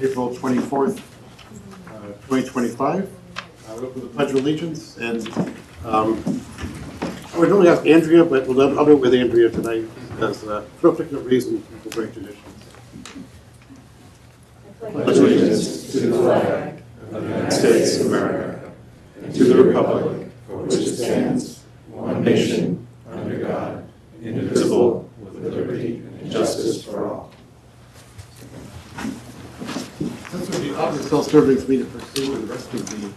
April 24th, 2025. We'll open the Pledge of Allegiance, and I would normally ask Andrea, but I'll do it with Andrea tonight because for no particular reason, for great traditions. Pledge allegiance to the flag of the United States of America and to the republic for which it stands, one nation, under God, indivisible, with liberty and justice for all. Since we're the office still serving me to pursue the rest of the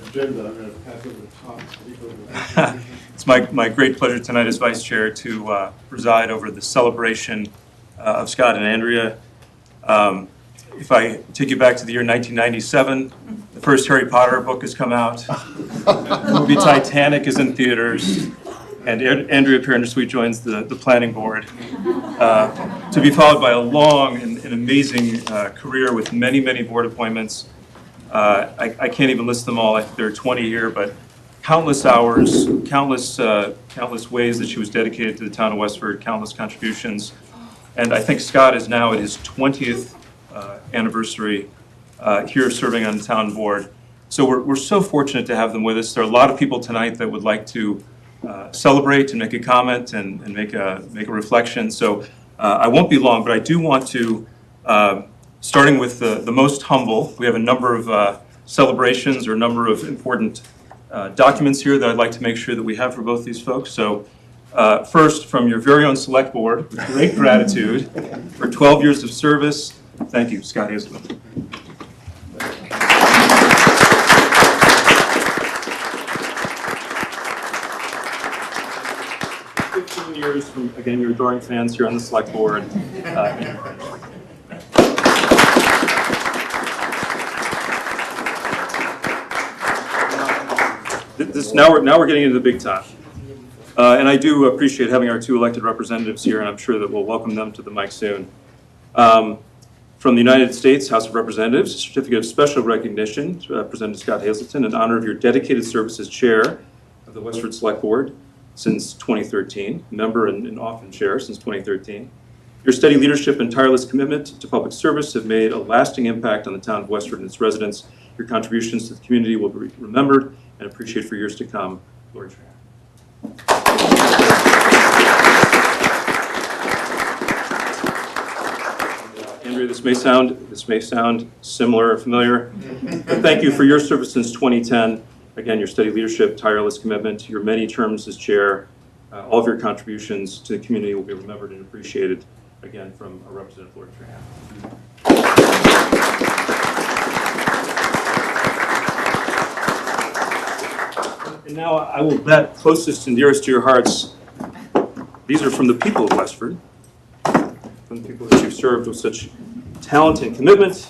agenda, I'm going to pass over to Tom. It's my great pleasure tonight as Vice Chair to preside over the celebration of Scott and Andrea. If I take you back to the year 1997, the first Harry Potter book has come out. The movie Titanic is in theaters, and Andrea Perner-Sweet joins the planning board, to be followed by a long and amazing career with many, many board appointments. I can't even list them all. I think there are 20 here, but countless hours, countless ways that she was dedicated to the town of Westford, countless contributions. And I think Scott is now at his 20th anniversary here serving on the town board. So we're so fortunate to have them with us. There are a lot of people tonight that would like to celebrate and make a comment and make a reflection. So I won't be long, but I do want to, starting with the most humble, we have a number of celebrations or a number of important documents here that I'd like to make sure that we have for both these folks. So first, from your very own select board, with great gratitude for 12 years of service. Thank you, Scott Hazelton. 15 years from, again, your adoring fans here on the select board. Now we're getting into the big time. And I do appreciate having our two elected representatives here, and I'm sure that we'll welcome them to the mic soon. From the United States House of Representatives, a certificate of special recognition presented to Scott Hazelton in honor of your dedicated service as chair of the Westford Select Board since 2013, member and often chair since 2013. Your steady leadership and tireless commitment to public service have made a lasting impact on the town of Westford and its residents. Your contributions to the community will be remembered and appreciated for years to come. Lord Chair. Andrea, this may sound similar or familiar, but thank you for your service since 2010. Again, your steady leadership, tireless commitment, your many terms as chair, all of your contributions to the community will be remembered and appreciated. Again, from our Representative Lord Trahan. And now I will bet closest and dearest to your hearts. These are from the people of Westford, from the people that you've served with such talent and commitment.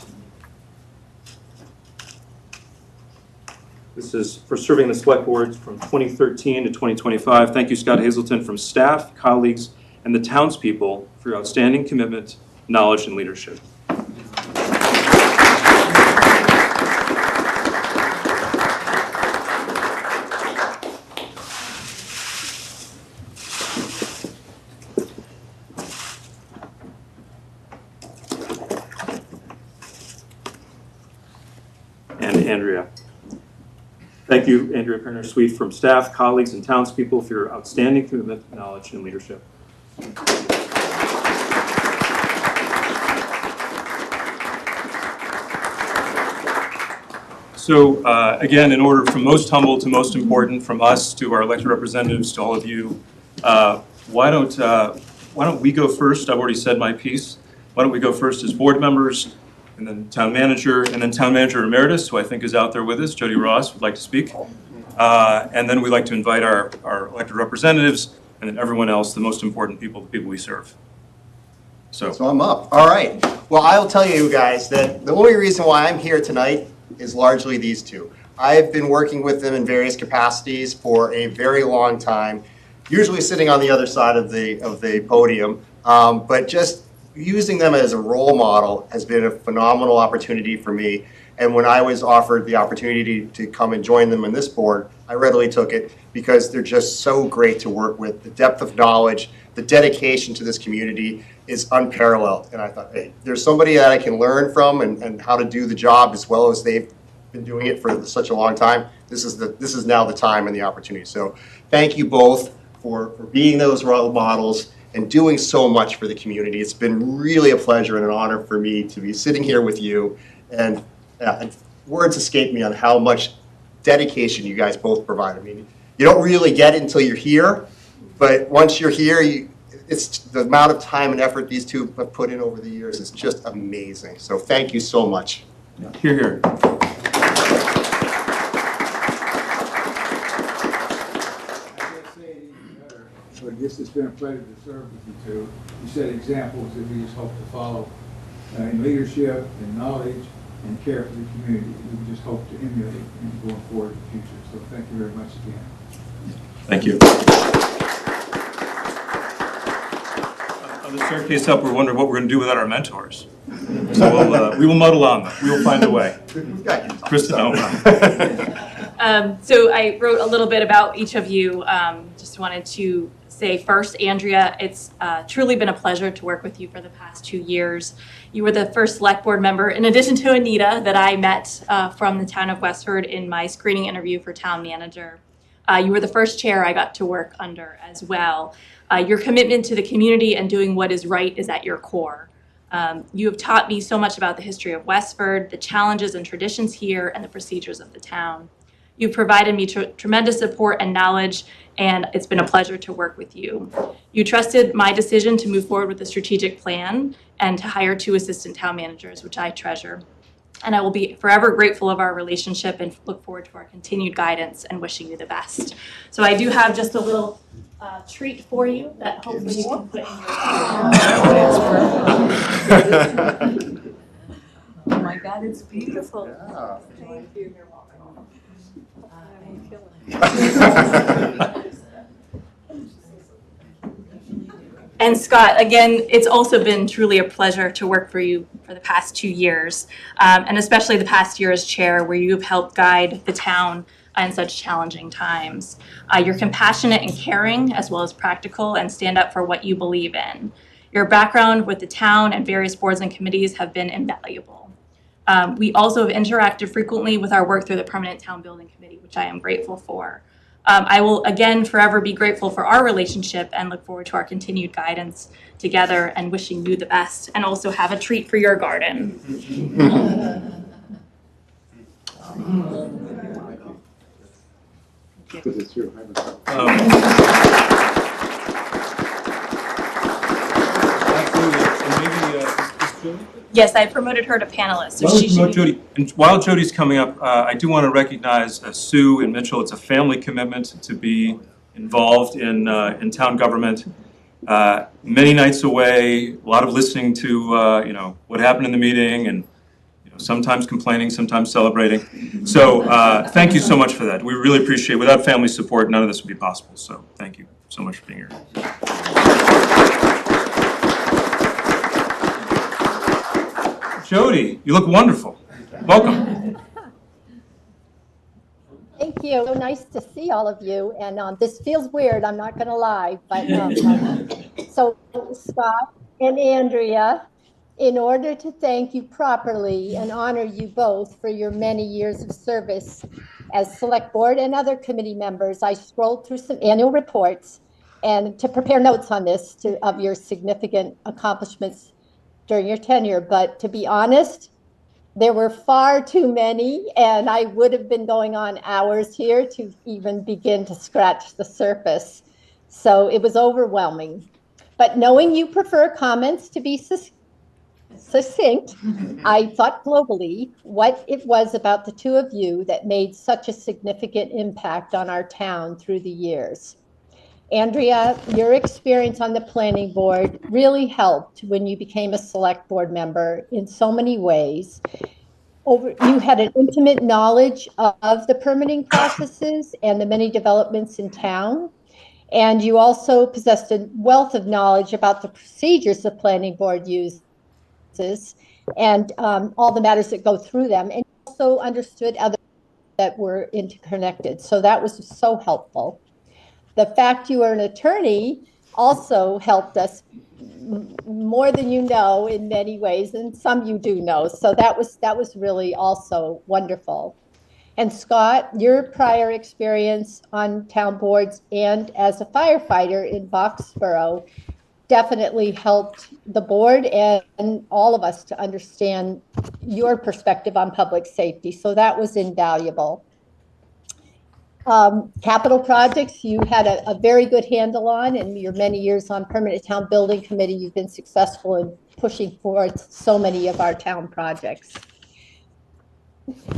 This is for serving the select board from 2013 to 2025. Thank you, Scott Hazelton, from staff, colleagues, and the townspeople for your outstanding commitment, knowledge, and leadership. And Andrea. Thank you, Andrea Perner-Sweet, from staff, colleagues, and townspeople for your outstanding commitment, knowledge, and leadership. So again, in order from most humble to most important, from us to our elected representatives to all of you, why don't we go first? I've already said my piece. Why don't we go first as board members, and then town manager emeritus, who I think is out there with us, Jody Ross, would like to speak. And then we'd like to invite our elected representatives, and then everyone else, the most important people, the people we serve. So I'm up. All right. Well, I'll tell you guys that the only reason why I'm here tonight is largely these two. I've been working with them in various capacities for a very long time, usually sitting on the other side of the podium, but just using them as a role model has been a phenomenal opportunity for me. And when I was offered the opportunity to come and join them in this board, I readily took it because they're just so great to work with. The depth of knowledge, the dedication to this community is unparalleled. And I thought, hey, there's somebody that I can learn from and how to do the job as well as they've been doing it for such a long time. This is now the time and the opportunity. So thank you both for being those role models and doing so much for the community. It's been really a pleasure and an honor for me to be sitting here with you. And words escape me on how much dedication you guys both provide. I mean, you don't really get it until you're here, but once you're here, it's the amount of time and effort these two have put in over the years is just amazing. So thank you so much. Hear, hear. So I guess it's been a pleasure to serve with you two. You set examples that we just hope to follow in leadership and knowledge and care for the community. We just hope to emulate and going forward in the future. So thank you very much again. Thank you. On the staircase up, we're wondering what we're going to do without our mentors. So we will muddle on them. We will find a way. Kristen, So I wrote a little bit about each of you. Just wanted to say first, Andrea, it's truly been a pleasure to work with you for the past 2 years. You were the first select board member, in addition to Anita, that I met from the town of Westford in my screening interview for town manager. You were the first chair I got to work under as well. Your commitment to the community and doing what is right is at your core. You have taught me so much about the history of Westford, the challenges and traditions here, and the procedures of the town. You've provided me tremendous support and knowledge, and it's been a pleasure to work with you. You trusted my decision to move forward with the strategic plan and to hire 2 assistant town managers, which I treasure. And I will be forever grateful of our relationship and look forward to our continued guidance and wishing you the best. So I do have just a little treat for you that hopefully you can put in your Oh my God, it's beautiful. Yeah. Thank you. And Scott, again, it's also been truly a pleasure to work for you for the past 2 years, and especially the past year as chair, where you have helped guide the town in such challenging times. You're compassionate and caring, as well as practical, and stand up for what you believe in. Your background with the town and various boards and committees have been invaluable. We also have interacted frequently with our work through the Permanent Town Building Committee, which I am grateful for. I will again forever be grateful for our relationship and look forward to our continued guidance together, and wishing you the best, and also have a treat for your garden. Because it's your Yes, I promoted her to panelist, so Why don't she we should promote be. Jody? And while Jody's coming up, I do want to recognize Sue and Mitchell. It's a family commitment to be involved in town government. Many nights away, a lot of listening to what happened in the meeting, and sometimes complaining, sometimes celebrating. So thank you so much for that. We really appreciate it. Without family support, none of this would be possible. So thank you so much for being here. Jody, you look wonderful. Welcome. Thank you. So nice to see all of you. And this feels weird, I'm not going to lie. But so Scott and Andrea, in order to thank you properly and honor you both for your many years of service as select board and other committee members, I scrolled through some annual reports and to prepare notes on this of your significant accomplishments during your tenure. But to be honest, there were far too many, and I would have been going on hours here to even begin to scratch the surface. So it was overwhelming. But knowing you prefer comments to be succinct, I thought globally what it was about the two of you that made such a significant impact on our town through the years. Andrea, your experience on the planning board really helped when you became a select board member in so many ways. You had an intimate knowledge of the permitting processes and the many developments in town. And you also possessed a wealth of knowledge about the procedures the planning board uses and all the matters that go through them. And you also understood other that were interconnected. So that was so helpful. The fact you are an attorney also helped us more than you know in many ways, and some you do know. So that was really also wonderful. And Scott, your prior experience on town boards and as a firefighter in Boxborough definitely helped the board and all of us to understand your perspective on public safety. So that was invaluable. Capital projects, you had a very good handle on, and your many years on permanent town building committee, you've been successful in pushing forward so many of our town projects.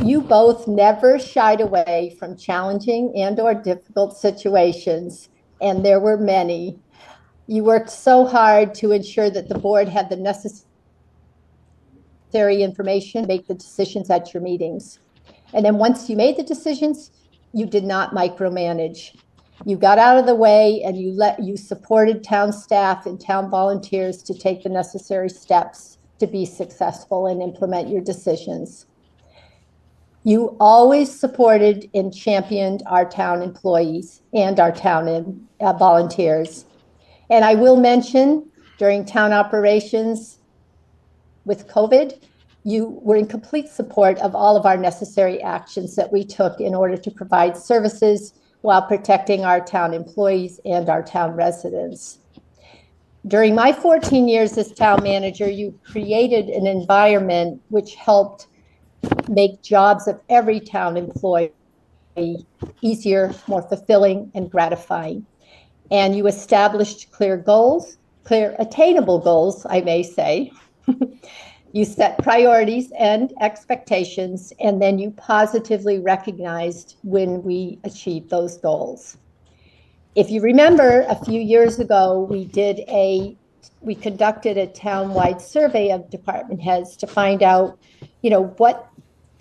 You both never shied away from challenging and/or difficult situations, and there were many. You worked so hard to ensure that the board had the necessary information to make the decisions at your meetings. And then once you made the decisions, you did not micromanage. You got out of the way and you supported town staff and town volunteers to take the necessary steps to be successful and implement your decisions. You always supported and championed our town employees and our town volunteers. And I will mention, during town operations with COVID, you were in complete support of all of our necessary actions that we took in order to provide services while protecting our town employees and our town residents. During my 14 years as town manager, you created an environment which helped make jobs of every town employee easier, more fulfilling, and gratifying. And you established clear goals, clear attainable goals, I may say. You set priorities and expectations, and then you positively recognized when we achieved those goals. If you remember, a few years ago, we conducted a town-wide survey of department heads to find out, what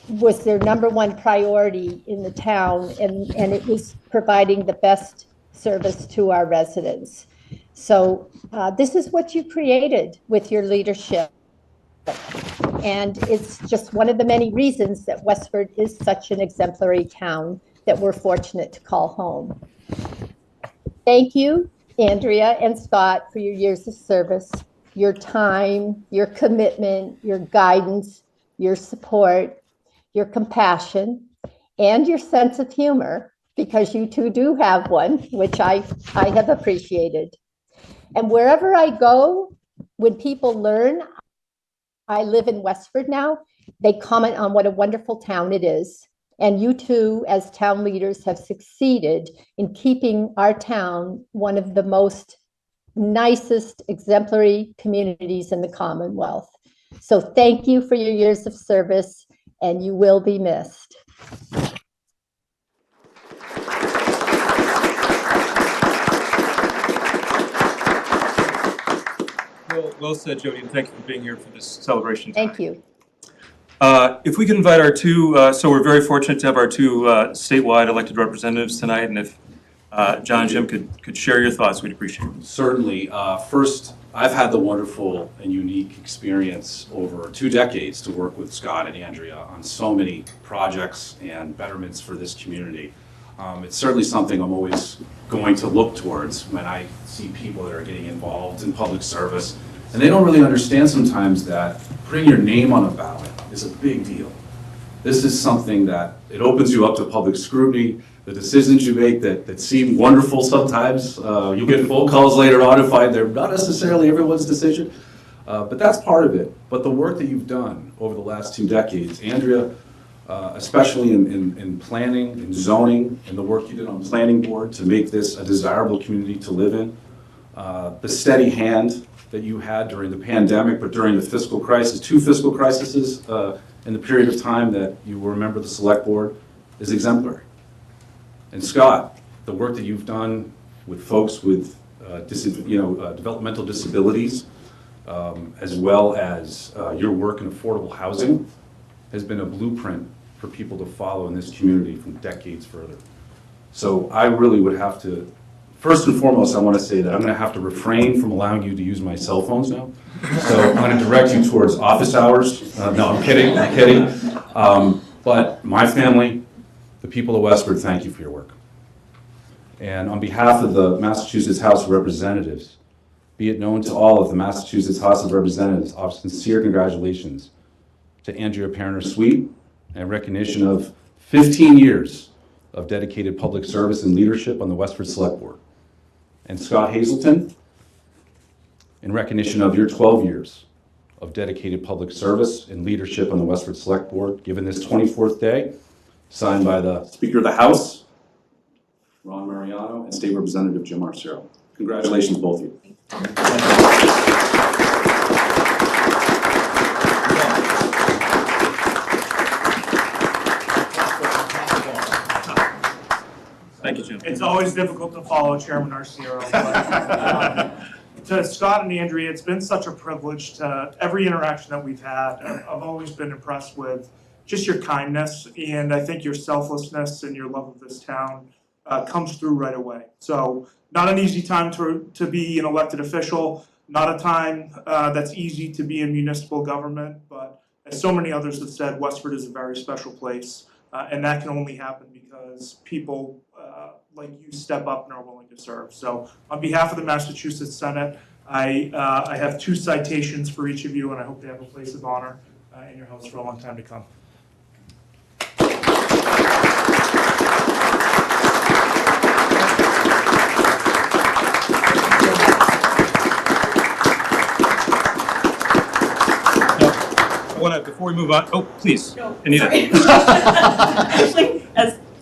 was their number one priority in the town, and it was providing the best service to our residents. So this is what you created with your leadership. And it's just one of the many reasons that Westford is such an exemplary town that we're fortunate to call home. Thank you, Andrea and Scott, for your years of service, your time, your commitment, your guidance, your support, your compassion, and your sense of humor, because you two do have one, which I have appreciated. And wherever I go, when people learn I live in Westford now, they comment on what a wonderful town it is. And you two, as town leaders, have succeeded in keeping our town one of the most nicest, exemplary communities in the Commonwealth. So thank you for your years of service, and you will be missed. Well said, Jody, and thank you for being here for this celebration tonight. Thank you. If we could invite our two, so we're very fortunate to have our two statewide elected representatives tonight, and if John and Jim could share your thoughts, we'd appreciate it. Certainly. First, I've had the wonderful and unique experience over 2 decades to work with Scott and Andrea on so many projects and betterments for this community. It's certainly something I'm always going to look towards when I see people that are getting involved in public service, and they don't really understand sometimes that putting your name on a ballot is a big deal. This is something that it opens you up to public scrutiny. The decisions you make that seem wonderful sometimes, you get phone calls later on and find they're not necessarily everyone's decision, but that's part of it. But the work that you've done over the last 2 decades, Andrea, especially in planning, in zoning, and the work you did on planning board to make this a desirable community to live in, the steady hand that you had during the pandemic, but during the fiscal crisis, 2 fiscal crises in the period of time that you were a member of the select board, is exemplary. And Scott, the work that you've done with folks with developmental disabilities, as well as your work in affordable housing, has been a blueprint for people to follow in this community from decades further. So I really would have to, first and foremost, I want to say that I'm going to have to refrain from allowing you to use my cell phones now. So I'm going to direct you towards office hours. No, I'm kidding. But my family, the people of Westford thank you for your work. And on behalf of the Massachusetts House of Representatives, be it known to all of the Massachusetts House of Representatives, our sincere congratulations to Andrea Parner-Sweet and recognition of 15 years of dedicated public service and leadership on the Westford Select Board. And Scott Hazelton, in recognition of your 12 years of dedicated public service and leadership on the Westford Select Board, given this 24th day, signed by the Speaker of the House, Ron Mariano, and State Representative Jim Arcero. Congratulations, both of you. Thank you, Jim. It's always difficult to follow Chairman Arcero. But, to Scott and Andrea, it's been such a privilege to every interaction that we've had. I've always been impressed with just your kindness, and I think your selflessness and your love of this town comes through right away. So not an easy time to be an elected official, not a time that's easy to be in municipal government, but as so many others have said, Westford is a very special place, and that can only happen because people like you step up and are willing to serve. So on behalf of the Massachusetts Senate, I have 2 citations for each of you, and I hope they have a place of honor in your house for a long time to come. Before we move on, oh, please, Anita. Actually,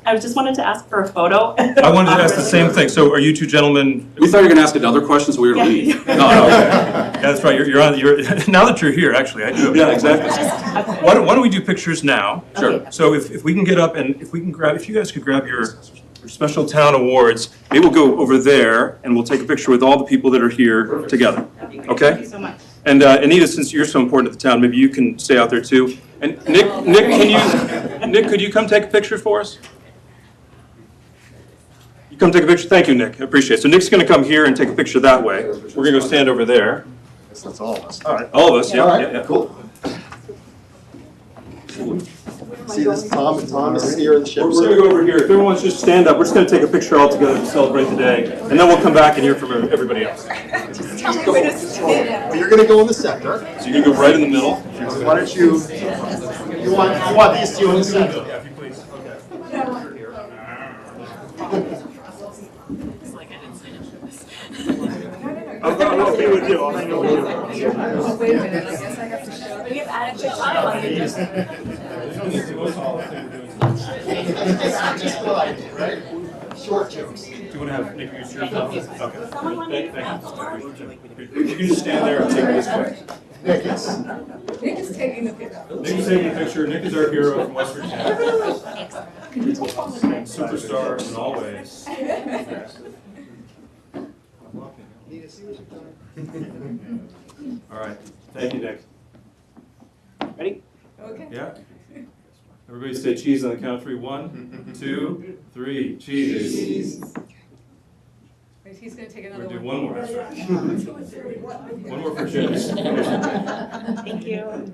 I just wanted to ask for a photo. I wanted to ask the same thing. So are you two gentlemen? We thought you were going to ask another question, so we were going to leave. No, okay. Yeah, that's right. You're now that you're here, actually, I do. Yeah, exactly. Why don't we do pictures now? Sure. Okay. So if we can get up and if you guys could grab your special town awards, maybe we'll go over there and we'll take a picture with all the people that are here together. That'd be great. Okay? Thank you so much. And Anita, since you're so important to the town, maybe you can stay out there too. And Nick, could you come take a picture for us? You come take a picture? Thank you, Nick. I appreciate it. So Nick's going to come here and take a picture that way. We're going to go stand over there. That's all of us. All right. All of us, yeah. All right, Yeah. cool. See, this Tom is here in the ship. We're going to go over here. If everyone's just stand up, we're just going to take a picture all together to celebrate the day. And then we'll come back and hear from everybody else. Well, you're going to go in the center. So you're going to go right in the middle. Why don't you want these two in the center? Yeah, if you please. It's like I didn't sign up for this. I'll be with you. I'll hang out with you. Wait a minute, I guess I have to show. We have adequate time on the Short jokes. Do you want to have Nick use your phone? Okay. Thank you. You can just stand there and take this way. Nick is taking the picture. Nick is taking a picture. Nick is our hero from WestfordCAT. Superstar in all ways. All right. Thank you, Nick. Okay. Yeah? Everybody say cheese on the count of 3. 1, 2, 3. Cheese. Wait, he's gonna take We're another going to do one. one more. That's right. One more for James. Thank you.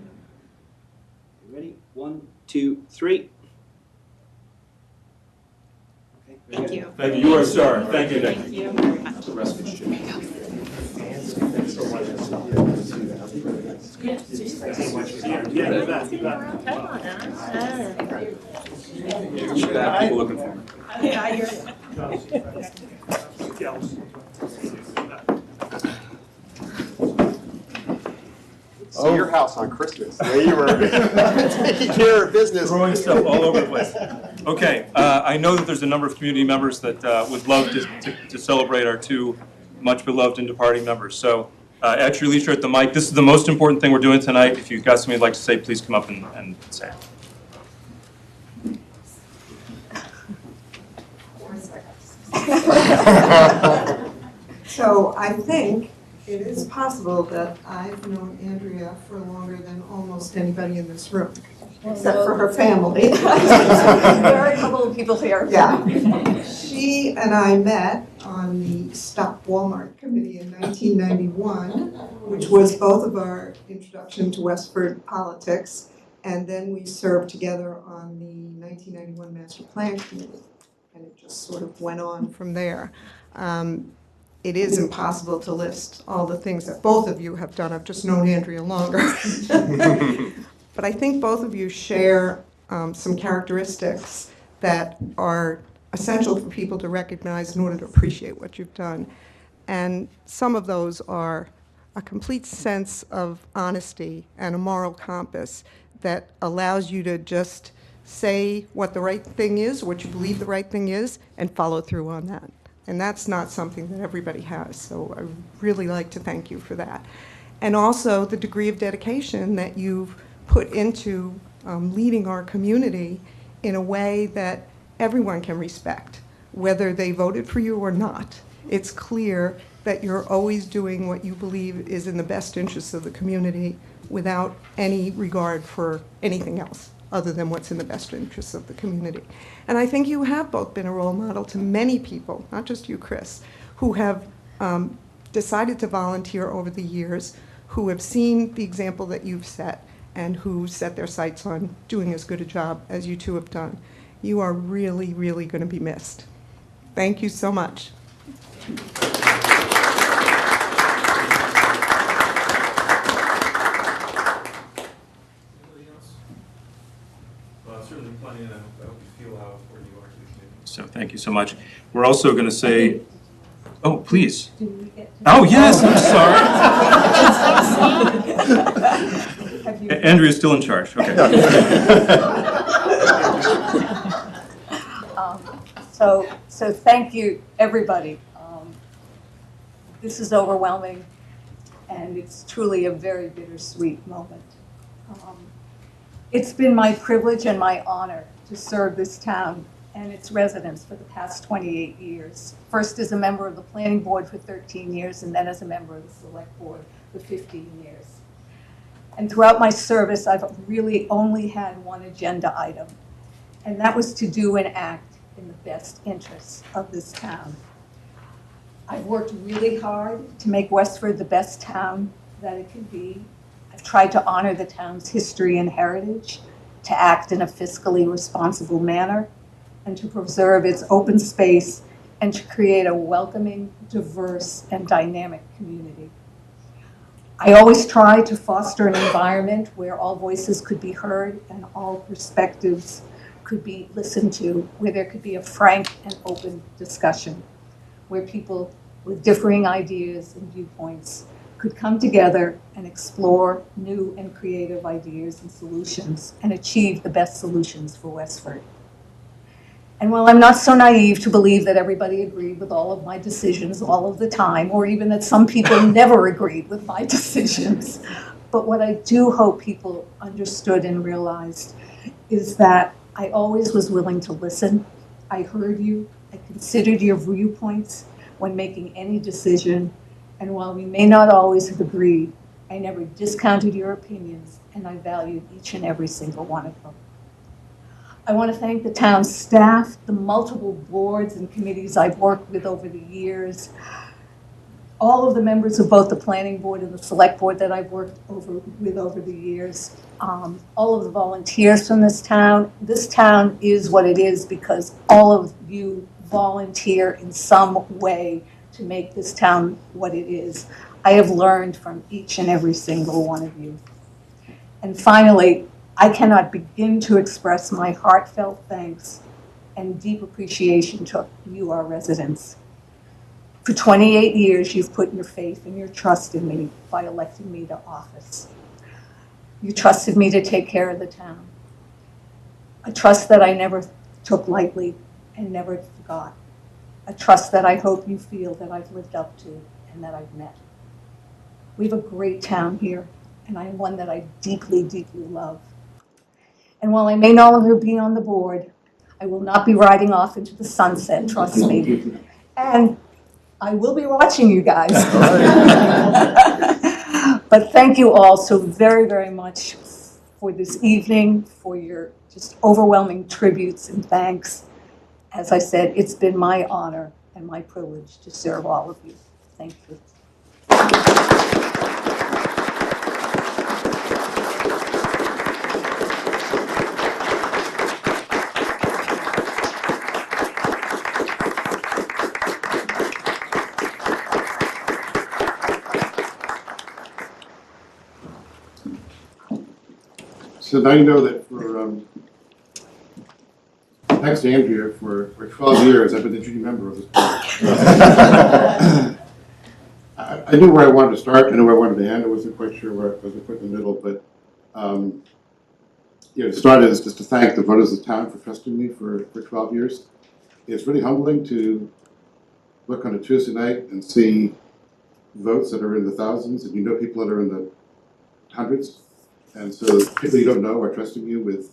Ready? 1, 2, 3. Thank you. Thank you. You are a star. Thank you, Nick. Thank you very much. The rest of it's Jim. Yeah, you bet, you bet. People looking for me. See your house on Christmas. There you were taking care of business. Throwing stuff all over the place. Okay, I know that there's a number of community members that would love to celebrate our 2 much beloved and departing members. So at your leisure at the mic, this is the most important thing we're doing tonight. If you've got something you'd like to say, please come up and say it. So I think it is possible that I've known Andrea for longer than almost anybody in this room, except for her family. There are a couple of people here. Yeah. She and I met on the Stop Walmart Committee in 1991, which was both of our introduction to Westford politics. And then we served together on the 1991 Master Plan Committee, and it just sort of went on from there. It is impossible to list all the things that both of you have done. I've just known Andrea longer. But I think both of you share some characteristics that are essential for people to recognize in order to appreciate what you've done. And some of those are a complete sense of honesty and a moral compass that allows you to just say what the right thing is, what you believe the right thing is, and follow through on that. And that's not something that everybody has, so I really like to thank you for that. And also the degree of dedication that you've put into leading our community in a way that everyone can respect, whether they voted for you or not. It's clear that you're always doing what you believe is in the best interests of the community without any regard for anything else other than what's in the best interests of the community. And I think you have both been a role model to many people, not just you, Chris, who have decided to volunteer over the years, who have seen the example that you've set, and who set their sights on doing as good a job as you two have done. You are really, really going to be missed. Thank you so much. Certainly plenty, and I hope you feel how important you are to the community. So thank you so much. We're also going to say, oh, please. Oh, yes, I'm sorry. Andrea's still in charge, okay. So thank you, everybody. This is overwhelming, and it's truly a very bittersweet moment. It's been my privilege and my honor to serve this town and its residents for the past 28 years. First as a member of the planning board for 13 years, and then as a member of the select board for 15 years. And throughout my service, I've really only had one agenda item, and that was to do and act in the best interests of this town. I've worked really hard to make Westford the best town that it can be. I've tried to honor the town's history and heritage, to act in a fiscally responsible manner, and to preserve its open space and to create a welcoming, diverse, and dynamic community. I always try to foster an environment where all voices could be heard and all perspectives could be listened to, where there could be a frank and open discussion, where people with differing ideas and viewpoints could come together and explore new and creative ideas and solutions and achieve the best solutions for Westford. And while I'm not so naive to believe that everybody agreed with all of my decisions all of the time, or even that some people never agreed with my decisions, but what I do hope people understood and realized is that I always was willing to listen. I heard you, I considered your viewpoints when making any decision, and while we may not always have agreed, I never discounted your opinions, and I valued each and every single one of them. I want to thank the town's staff, the multiple boards and committees I've worked with over the years, all of the members of both the planning board and the select board that I've worked with over the years, all of the volunteers from this town. This town is what it is because all of you volunteer in some way to make this town what it is. I have learned from each and every single one of you. And finally, I cannot begin to express my heartfelt thanks and deep appreciation to you, our residents. For 28 years, you've put your faith and your trust in me by electing me to office. You trusted me to take care of the town. A trust that I never took lightly and never forgot. A trust that I hope you feel that I've lived up to and that I've met. We have a great town here, and I'm one that I deeply, deeply love. And while I may no longer be on the board, I will not be riding off into the sunset, trust me. And I will be watching you guys. But thank you all so very, very much for this evening, for your just overwhelming tributes and thanks. As I said, it's been my honor and my privilege to serve all of you. Thank you. So now you know that for, thanks to Andrea, for 12 years, I've been the junior member of this board. I knew where I wanted to start, I knew where I wanted to end, I wasn't quite sure where I was going to put in the middle, but to start is just to thank the voters of the town for trusting me for 12 years. It's really humbling to look on a Tuesday night and see votes that are in the thousands, and you know people that are in the hundreds. And so people you don't know are trusting you with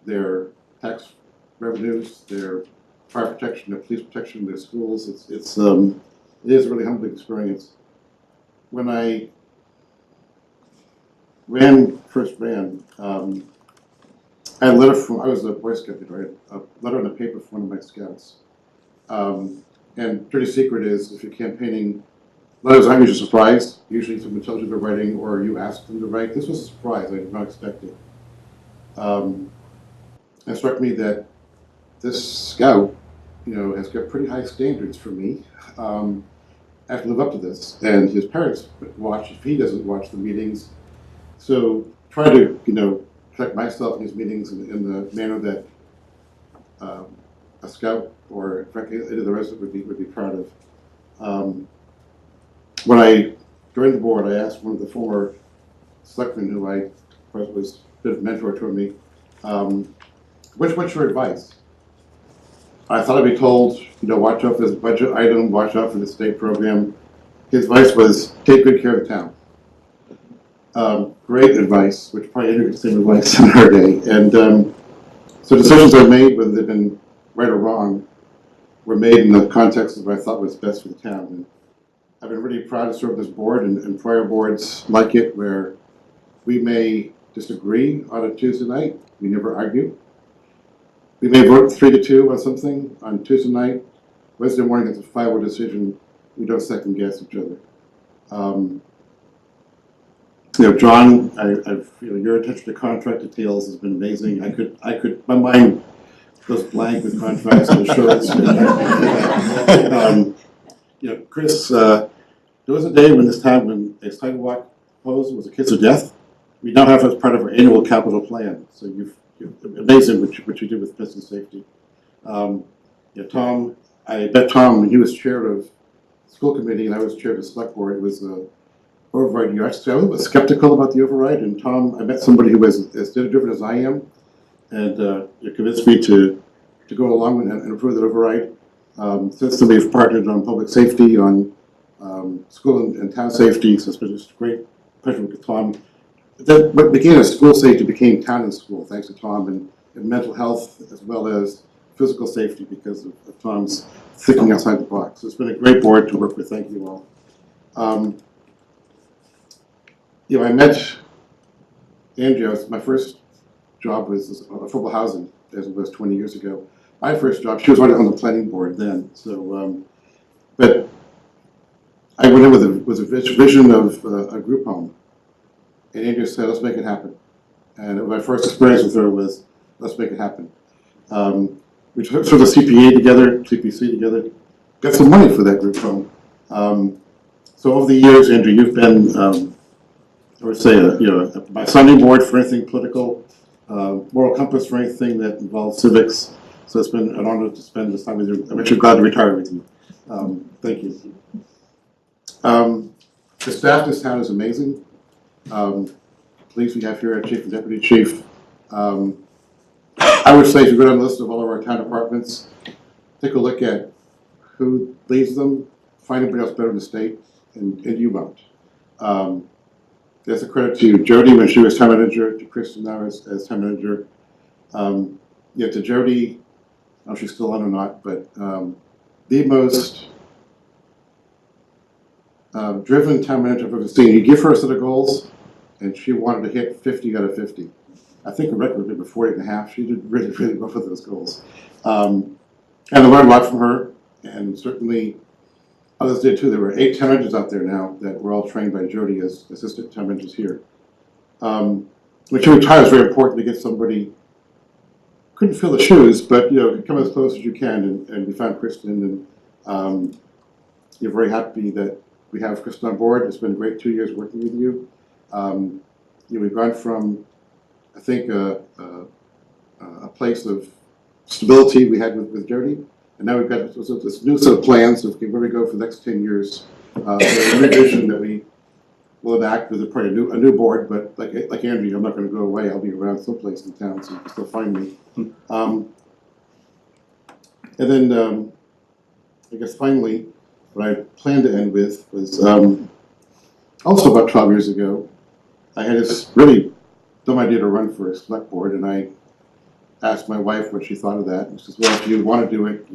their tax revenues, their fire protection, their police protection, their schools. It is a really humbling experience. When I first ran, I had a letter from, I was a Boy Scout leader, I had a letter on the paper from one of my scouts. And dirty secret is, if you're campaigning, letters aren't usually a surprise. Usually someone tells you they're writing or you ask them to write. This was a surprise, I did not expect it. It struck me that this scout, has got pretty high standards for me. I have to live up to this. And his parents watch, if he doesn't watch the meetings. So try to, conduct myself in these meetings in the manner that a scout or frankly any of the rest of it would be proud of. When I joined the board, I asked one of the former selectmen who I was a bit of a mentor to me, what's your advice? I thought I'd be told, watch out for this budget item, watch out for the state program. His advice was take good care of the town. Great advice, which probably isn't the same advice in our day. And so decisions I made, whether they've been right or wrong, were made in the context of what I thought was best for the town. And I've been really proud to serve this board and prior boards like it, where we may disagree on a Tuesday night. We never argue. We may vote 3-2 on something on Tuesday night. Wednesday morning, it's a 5-0 decision. We don't second guess each other. John, your attention to contract details has been amazing. My mind goes blank with contracts and insurance. Chris, there was a day when this town, when a sidewalk proposal was a kiss of death. We now have as part of our annual capital plan. So amazing what you did with business safety. Tom, I met Tom when he was chair of school committee and I was chair of the select board. It was the override year. Actually, I was skeptical about the override, and Tom, I met somebody who was as data-driven as I am, and it convinced me to go along with and approve that override. Since then, we've partnered on public safety, on school and town safety, so it's been just a great pleasure with Tom. What began as school safety became town and school, thanks to Tom, and mental health as well as physical safety because of Tom's thinking outside the box. So it's been a great board to work with. Thank you all. I met Andrea. My first job was affordable housing, as it was 20 years ago. My first job, she was already on the planning board then. So, but I went in with a vision of a group home, and Andrea said, "Let's make it happen." And my first experience with her was, "Let's make it happen." We took sort of CPC together, got some money for that group home. So over the years, Andrea, you've been, I would say, my sounding board for anything political, moral compass for anything that involves civics. So it's been an honor to spend this time with you. I'm actually glad to retire with you. Thank you. The staff in this town is amazing. Police we have here, our chief and deputy chief. I would say if you go down the list of all of our town departments, take a look at who leads them, find anybody else better in the state, and you won't. That's a credit to Jody when she was town manager, to Kristen now as town manager. To Jody, I don't know if she's still on or not, but the most driven town manager I've ever seen. You give her a set of goals, and she wanted to hit 50 out of 50. I think the record would be 40.5. She did really, really well with those goals. And I learned a lot from her, and certainly others did too. There were 8 town managers out there now that were all trained by Jody as assistant town managers here. When she retired, it was very important to get somebody, couldn't fill the shoes, but come as close as you can, and we found Kristen, and you're very happy that we have Kristen on board. It's been a great 2 years working with you. We've gone from I think, a place of stability we had with Jody. And now we've got this new set of plans of where we go for the next 10 years. A new vision that we will enact with probably a new board, but like Andrew, I'm not going to go away. I'll be around someplace in town, so you can still find me. And then, I guess finally, what I planned to end with was also about 12 years ago, I had this really dumb idea to run for a select board, and I asked my wife what she thought of that. And she says, well, if you want to do it,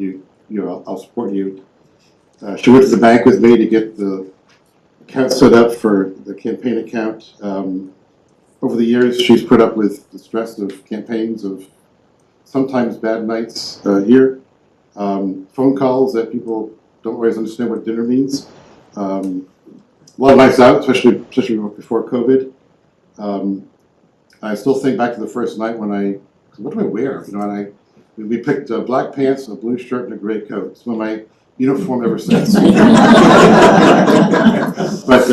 I'll support you. She went to the bank with me to get the account set up for the campaign account. Over the years, she's put up with the stress of campaigns, of sometimes bad nights here, phone calls that people don't always understand what dinner means. A lot of nights out, especially before COVID. I still think back to the first night when what do I wear? And we picked black pants, a blue shirt, and a gray coat. It's been my uniform ever since. But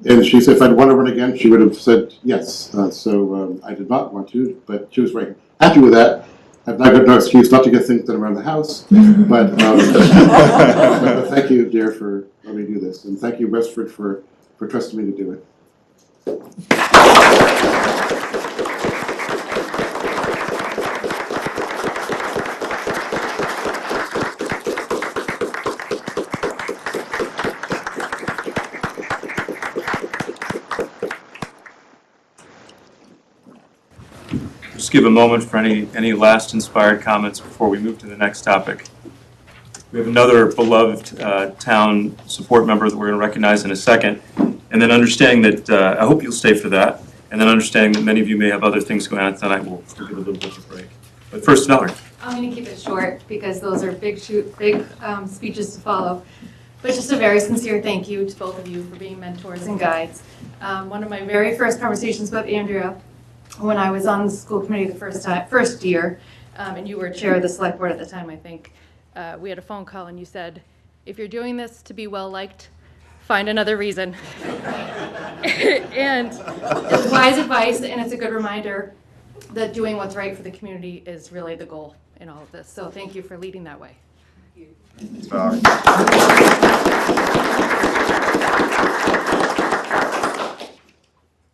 and she said if I'd want to run again, she would have said yes. So I did not want to, but she was very happy with that. I've not got no excuse not to get things done around the house. But, but thank you, dear, for letting me do this, and thank you, Westford, for trusting me to do it. Just give a moment for any last inspired comments before we move to the next topic. We have another beloved town support member that we're going to recognize in a second, and then understanding that, I hope you'll stay for that, and then understanding that many of you may have other things going on tonight, we'll give you a little bit of a break. But first, Valerie. I'm going to keep it short because those are big speeches to follow. But just a very sincere thank you to both of you for being mentors and guides. One of my very first conversations with Andrea, when I was on the school committee the first year, and you were chair of the select board at the time, I think, we had a phone call and you said, if you're doing this to be well-liked, find another reason. And it's wise advice, and it's a good reminder that doing what's right for the community is really the goal in all of this. So thank you for leading that way. Thanks, Valerie.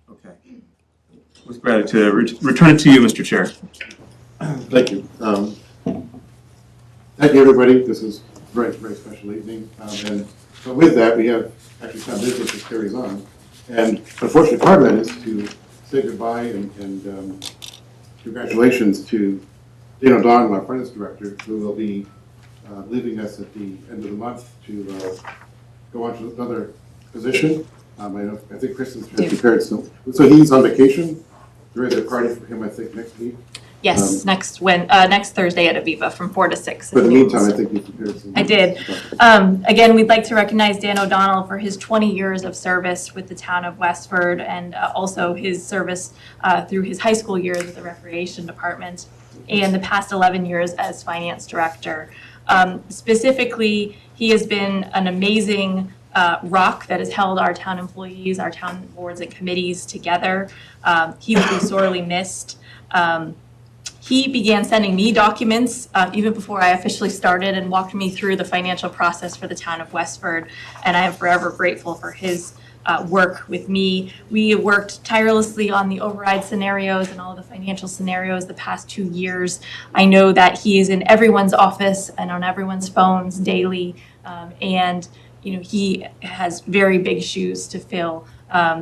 Okay. With gratitude, return it to you, Mr. Chair. Thank you. Thank you, everybody. This is a very, very special evening. And so with that, we have actually some business that carries on. And unfortunately, part of that is to say goodbye and congratulations to Dan O'Donnell, our finance director, who will be leaving us at the end of the month to go on to another position. I think Kristen's prepared, so he's on vacation. There is a party for him, I think, next week. Yes, next Thursday at Aviva from 4 to 6. But in the meantime, I think you prepared some. I did. Again, we'd like to recognize Dan O'Donnell for his 20 years of service with the town of Westford, and also his service through his high school years with the recreation department, and the past 11 years as finance director. Specifically, he has been an amazing rock that has held our town employees, our town boards and committees together. He will be sorely missed. He began sending me documents even before I officially started and walked me through the financial process for the town of Westford, and I am forever grateful for his work with me. We have worked tirelessly on the override scenarios and all the financial scenarios the past 2 years. I know that he is in everyone's office and on everyone's phones daily, and he has very big shoes to fill.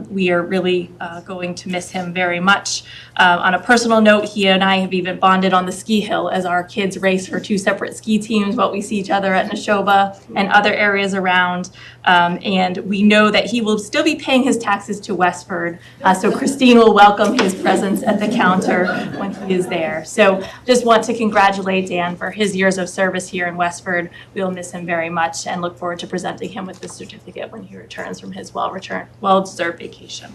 We are really going to miss him very much. On a personal note, he and I have even bonded on the ski hill as our kids race for 2 separate ski teams, but we see each other at Neshoba and other areas around. And we know that he will still be paying his taxes to Westford. So Christine will welcome his presence at the counter when he is there. So just want to congratulate Dan for his years of service here in Westford. We will miss him very much and look forward to presenting him with the certificate when he returns from his well-deserved vacation.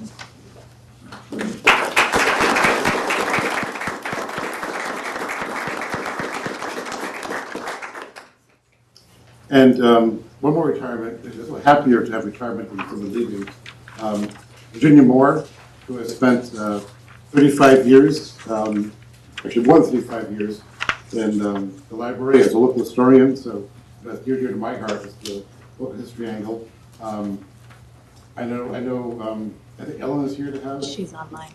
And one more retirement. I'm happier to have retirement than leaving. Virginia Moore, who has spent 30 35 years, actually more than 35 years, in the library as a local historian, so that's dear to my heart is the local history angle. I think Ellen is here to have. She's online.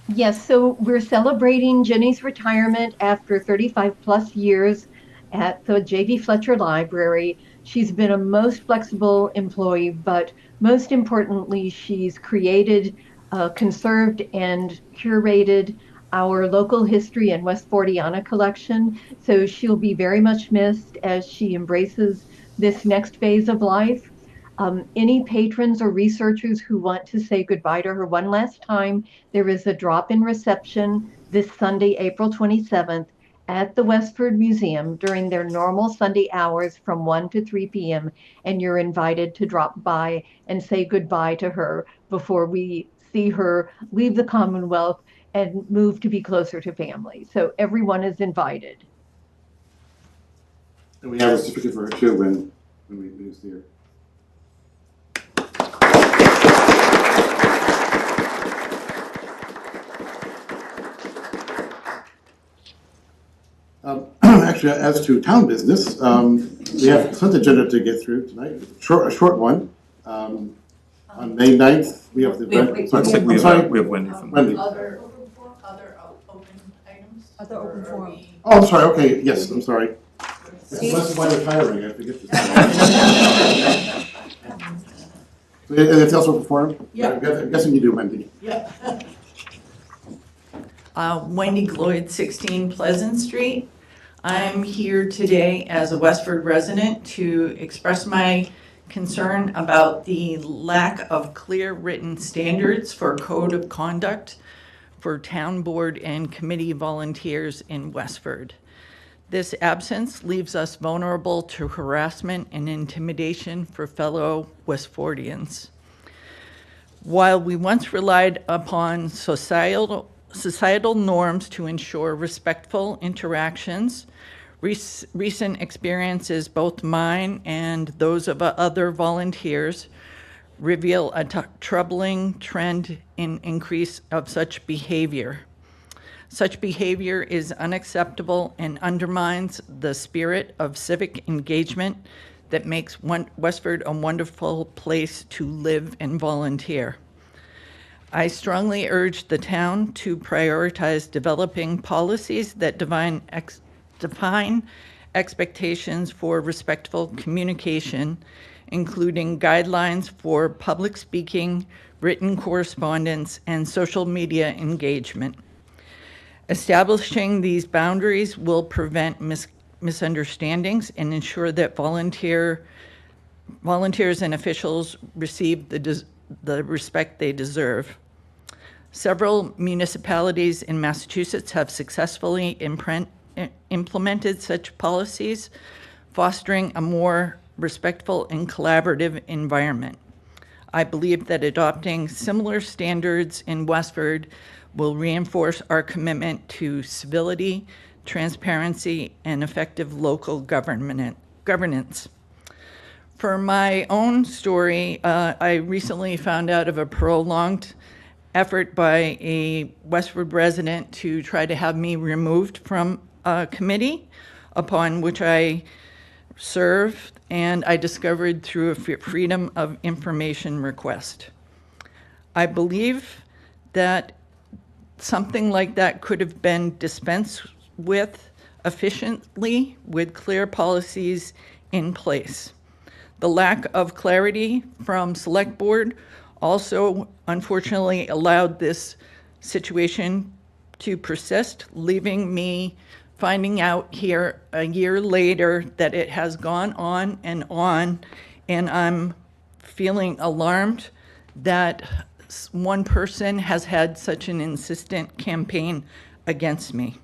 Yes, so we're celebrating Jenny's retirement after 35 plus years at the J.V. Fletcher Library. She's been a most flexible employee, but most importantly, she's created, conserved, and curated our local history and Westfordiana collection. So she'll be very much missed as she embraces this next phase of life. Any patrons or researchers who want to say goodbye to her one last time, there is a drop-in reception this Sunday, April 27th at the Westford Museum during their normal Sunday hours from 1 to 3 p.m. And you're invited to drop by and say goodbye to her before we see her leave the Commonwealth and move to be closer to family. So everyone is invited. And we have a certificate for her too when we see her. Actually, as to town business, we have a consent agenda to get through tonight. A short one. On May 9th, we have the event. We have Wendy from Wendy. Other open items? Other open forum. Oh, I'm sorry. Okay, yes, I'm sorry. This is why I'm retiring. I forget this. So, anything else open forum? Yeah. I'm guessing you do, Wendy. Yeah. Wendy Gloyd, 16 Pleasant Street. I'm here today as a Westford resident to express my concern about the lack of clear written standards for code of conduct for town board and committee volunteers in Westford. This absence leaves us vulnerable to harassment and intimidation for fellow Westfordians. While we once relied upon societal norms to ensure respectful interactions, recent experiences, both mine and those of other volunteers, reveal a troubling trend in increase of such behavior. Such behavior is unacceptable and undermines the spirit of civic engagement that makes Westford a wonderful place to live and volunteer. I strongly urge the town to prioritize developing policies that define expectations for respectful communication, including guidelines for public speaking, written correspondence, and social media engagement. Establishing these boundaries will prevent misunderstandings and ensure that volunteers and officials receive the respect they deserve. Several municipalities in Massachusetts have successfully implemented such policies, fostering a more respectful and collaborative environment. I believe that adopting similar standards in Westford will reinforce our commitment to civility, transparency, and effective local governance. For my own story, I recently found out of a prolonged effort by a Westford resident to try to have me removed from a committee upon which I served, and I discovered through a Freedom of Information request. I believe that something like that could have been dispensed with efficiently with clear policies in place. The lack of clarity from Select Board also unfortunately allowed this situation to persist, leaving me finding out here a year later that it has gone on, and I'm feeling alarmed that one person has had such an insistent campaign against me.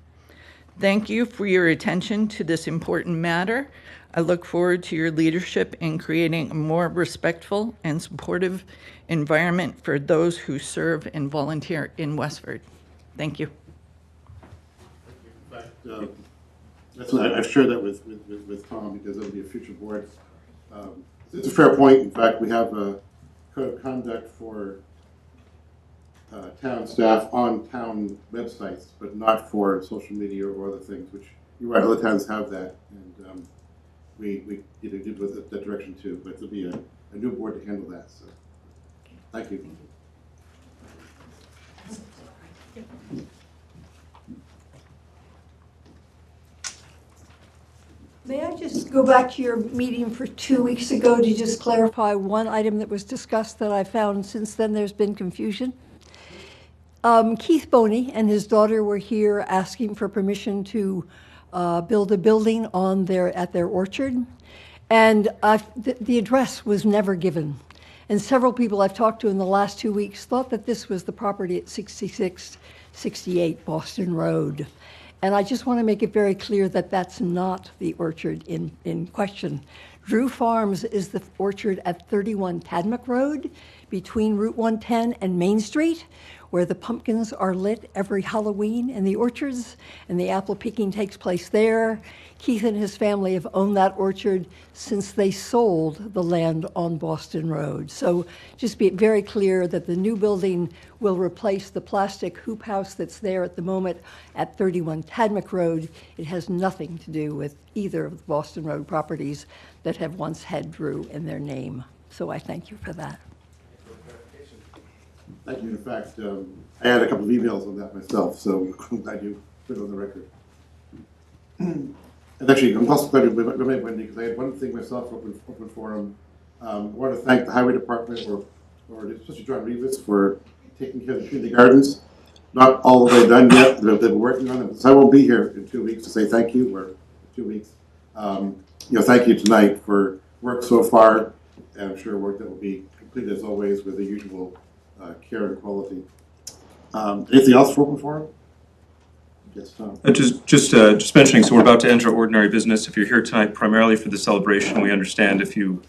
Thank you for your attention to this important matter. I look forward to your leadership in creating a more respectful and supportive environment for those who serve and volunteer in Westford. Thank you. In fact, that's what I've shared that with Tom, because it'll be a future board. It's a fair point. In fact, we have a code of conduct for town staff on town websites, but not for social media or other things, which you're right, other towns have that, and we either did with that direction too, but there'll be a new board to handle that, so thank you. May I just go back to your meeting for 2 weeks ago to just clarify one item that was discussed that I found since then there's been confusion? Keith Boney and his daughter were here asking for permission to build a building at their orchard, and the address was never given. And several people I've talked to in the last 2 weeks thought that this was the property at 6668 Boston Road. And I just want to make it very clear that that's not the orchard in question. Drew Farms is the orchard at 31 Tadmuck Road between Route 110 and Main Street, where the pumpkins are lit every Halloween in the orchards, and the apple picking takes place there. Keith and his family have owned that orchard since they sold the land on Boston Road. So just be very clear that the new building will replace the plastic hoop house that's there at the moment at 31 Tadmuck Road. It has nothing to do with either of the Boston Road properties that have once had Drew in their name. So I thank you for that. Thank you. In fact, I had a couple of emails on that myself, so I'm glad you put it on the record. And actually, I'm also glad you made Wendy, because I had one thing myself open forum. I want to thank the Highway Department, or especially John Rivas, for taking care of the community gardens. Not all the way done yet. They've been working on them. So I won't be here in 2 weeks to say thank you, or 2 weeks. Thank you tonight for work so far, and I'm sure work that will be completed as always with the usual care and quality. Anything else for open forum? Yes, Tom. Just mentioning, so we're about to enter ordinary business. If you're here tonight primarily for the celebration, we understand if you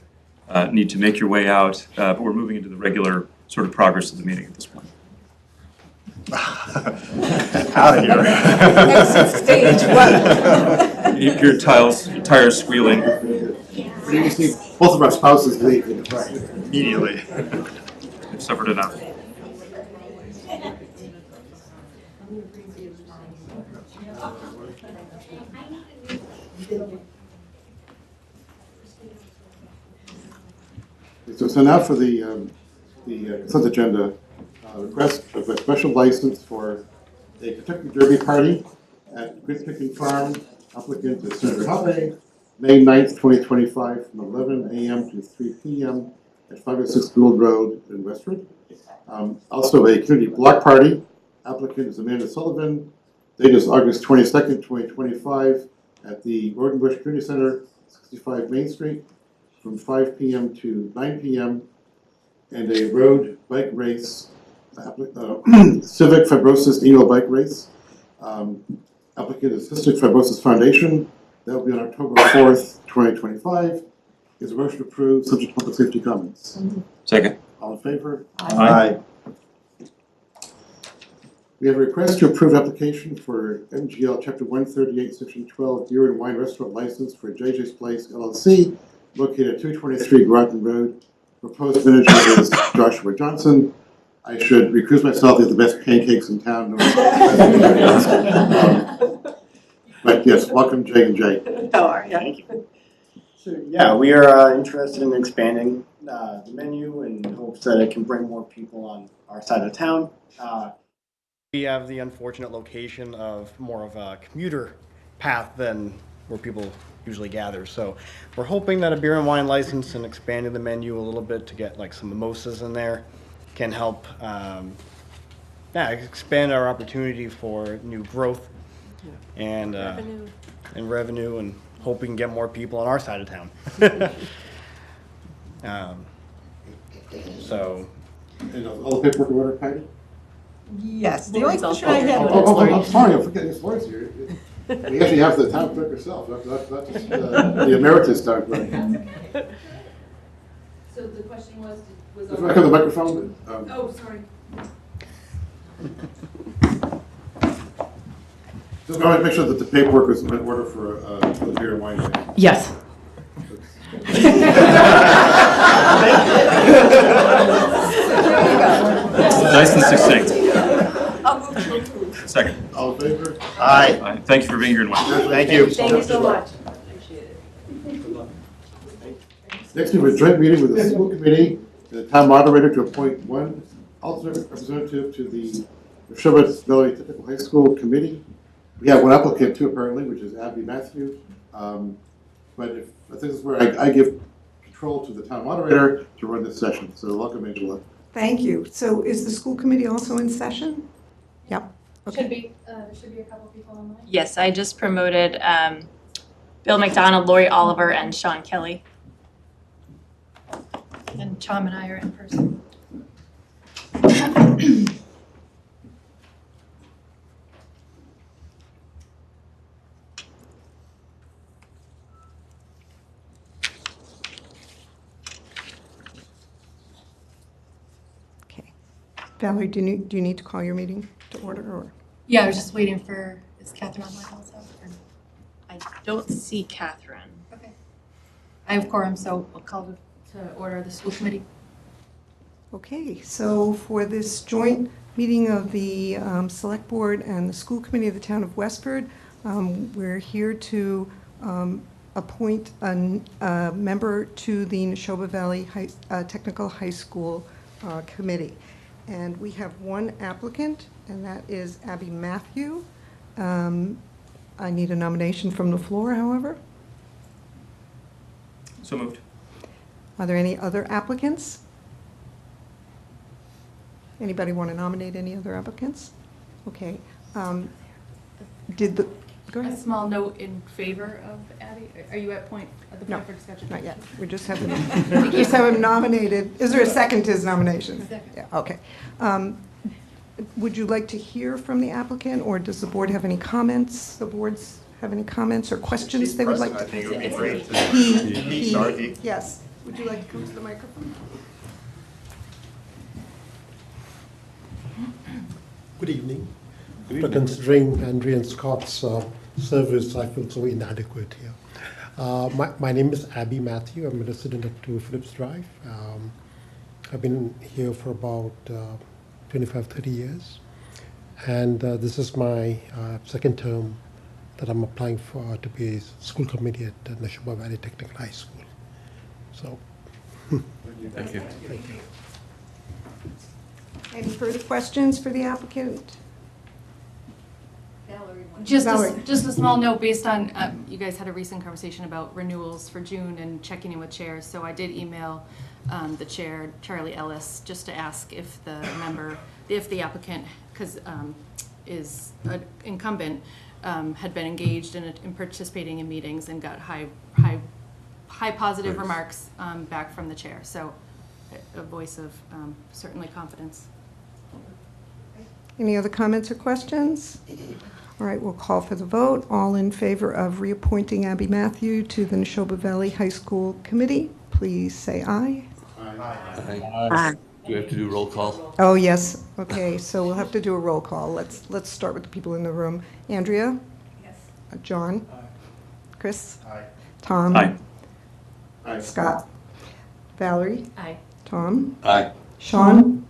need to make your way out, but we're moving into the regular sort of progress of the meeting at this point. Out of here. Exit stage one. You hear tires squealing. You see both of our spouses leave Immediately. They've suffered enough. So now for the consent agenda, request of a special license for a Kentucky Derby party at Good Picking Farm. Applicant is Senator Holiday, May 9th, 2025, from 11 a.m. to 3 p.m. at 506 Gould Road in Westford. Also a community block party. Applicant is Amanda Sullivan. Date is August 22nd, 2025 at the Gordon Bush Community Center, 65 Main Street, from 5 p.m. to 9 p.m. and a road bike race, Civic Fibrosis Annual Bike Race. Applicant is Cystic Fibrosis Foundation. That will be on October 4th, 2025. Is a motion approved, subject to public safety comments? Second. All in favor? Aye. We have a request to approve application for MGL Chapter 138, Section 12, beer and wine restaurant license for JJ's Place LLC, located at 223 Groton Road. Proposed manager is Joshua Johnson. I should recuse myself. They have the best pancakes in town. But yes, welcome, Jay and Jay. How are you? Thank you. So, yeah, we are interested in expanding the menu in hopes that it can bring more people on our side of town. We have the unfortunate location of more of a commuter path than where people usually gather. So we're hoping that a beer and wine license and expanding the menu a little bit to get like some mimosas in there can help expand our opportunity for new growth and revenue, and hope we can get more people on our side of town. So, And all the paperwork in order, Patty? Yes, the only question I I'm had. sorry, I'm forgetting this Lawrence here. We actually have the town clerk herself, not just the emeritus town clerk. So the question was If I have the microphone. Oh, sorry. Just want to make sure that the paperwork is in order for the beer and wine. Yes. Nice and succinct. I'll move to approve. Second. All in favor? Aye. Thank you for being here tonight. Thank you. Thank you so much. Next, we have a joint meeting with the school committee and the town moderator to appoint one alternate representative to the Neshoba Valley Technical High School Committee. We have one applicant too, apparently, which is Abby Matthews. But I think this is where I give control to the town moderator to run this session. So welcome, Angela. Thank you. So is the school committee also in session? Yep. Should be, there should be a couple people online. Yes, I just promoted Bill McDonald, Lori Oliver, and Sean Kelly. And Tom and I are in person. Okay. Valerie, do you need to call your meeting to order or? Yeah, I was just waiting for, is Catherine online also? I don't see Catherine. Okay. I have quorum, so I'll call to order the school committee. Okay, so for this joint meeting of the Select Board and the School Committee of the Town of Westford, we're here to appoint a member to the Neshoba Valley Technical High School Committee. And we have one applicant, and that is Abby Matthew. I need a nomination from the floor, however. So moved. Are there any other applicants? Anybody want to nominate any other applicants? Okay. Go A ahead. small note in favor of Abby. Are you at the point No, for discussion? not yet. We just have him nominated. Is there a second to his nomination? Second. Yeah, okay. Would you like to hear from the applicant, or does the board have any comments? The boards have any comments or questions they would like to? I think it would be great to He, yes. Would you like to come to the microphone? Good evening. After considering Andrea and Scott's service, I feel so inadequate here. My name is Abby Matthew. I'm a resident at 2 Phillips Drive. I've been here for about 25, 30 years. And this is my second term that I'm applying for to be a school committee at Neshoba Valley Technical High School. So, Thank you. thank you. Any further questions for the applicant? Just Valerie. just a small note based on, you guys had a recent conversation about renewals for June and checking in with chairs. So I did email the chair, Charlie Ellis, just to ask if the applicant, because is an incumbent, had been engaged in participating in meetings and got high positive remarks back from the chair. So a voice of certainly confidence. Any other comments or questions? All right, we'll call for the vote. All in favor of reappointing Abby Matthew to the Neshoba Valley High School Committee, please say aye. Aye. Do we have to do roll call? Oh, yes. Okay, so we'll have to do a roll call. Let's start with the people in the room. Andrea? Yes. John? Aye. Chris? Aye. Tom? Aye. Aye. Scott? Valerie? Aye. Tom? Aye. Sean?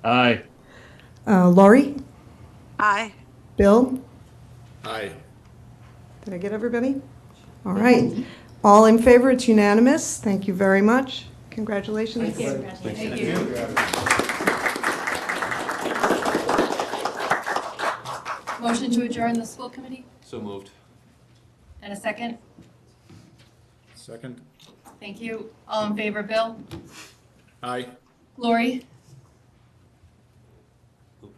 Aye. Laurie? Aye. Bill? Aye. Did I get everybody? All right. All in favor, it's unanimous. Thank you very much. Congratulations. Thank you. Motion to adjourn the school committee, So moved. and a second. Second. Thank you. All in favor, Bill? Aye. Lori?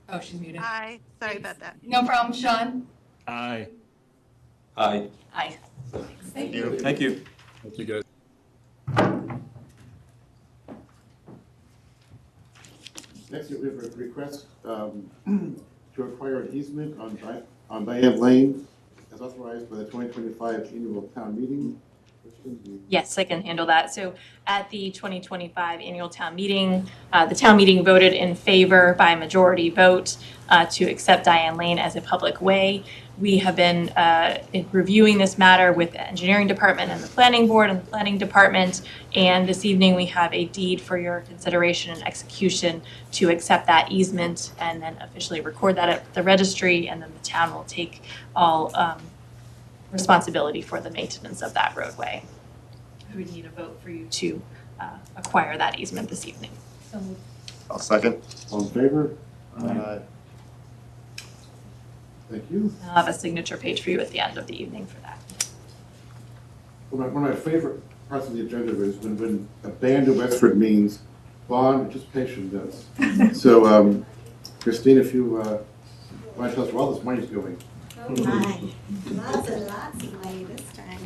Oh, she's muted. Aye. Sorry about that. No problem. Sean? Aye. Aye. Aye. Thank you. Thank you. Thank you, guys. Next, we have a request to acquire an easement on Diane Lane as authorized by the 2025 annual town meeting. Yes, I can handle that. So at the 2025 annual town meeting, the town meeting voted in favor by a majority vote to accept Diane Lane as a public way. We have been reviewing this matter with the engineering department and the planning board and the planning department. And this evening we have a deed for your consideration and execution to accept that easement and then officially record that at the registry. And then the town will take all responsibility for the maintenance of that roadway. We need a vote for you to acquire that easement this evening. So moved. I'll second. All in favor? Thank you. I'll have a signature page for you at the end of the evening for that. One of my favorite parts of the agenda is when a band of Westford means bond anticipation does. So, Christine, if you want to tell us where all this money's going. Oh my, lots and lots of money this time.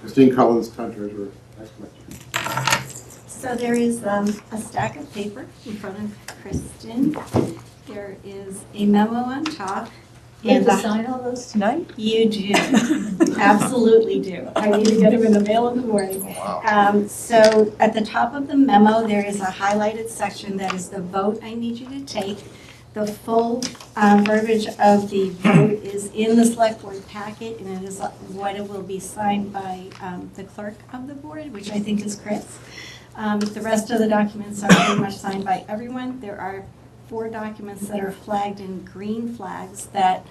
Christine Collins, town treasurer. Excellent. So there is a stack of paper in front of Kristen. There is a memo on top. You have to sign all those tonight? You do, absolutely do. I need to get them in the mail in the morning. Wow. So at the top of the memo, there is a highlighted section that is the vote I need you to take. The full verbiage of the vote is in the select board packet, and it is what it will be signed by the clerk of the board, which I think is Chris. The rest of the documents are pretty much signed by everyone. There are 4 documents that are flagged in green flags that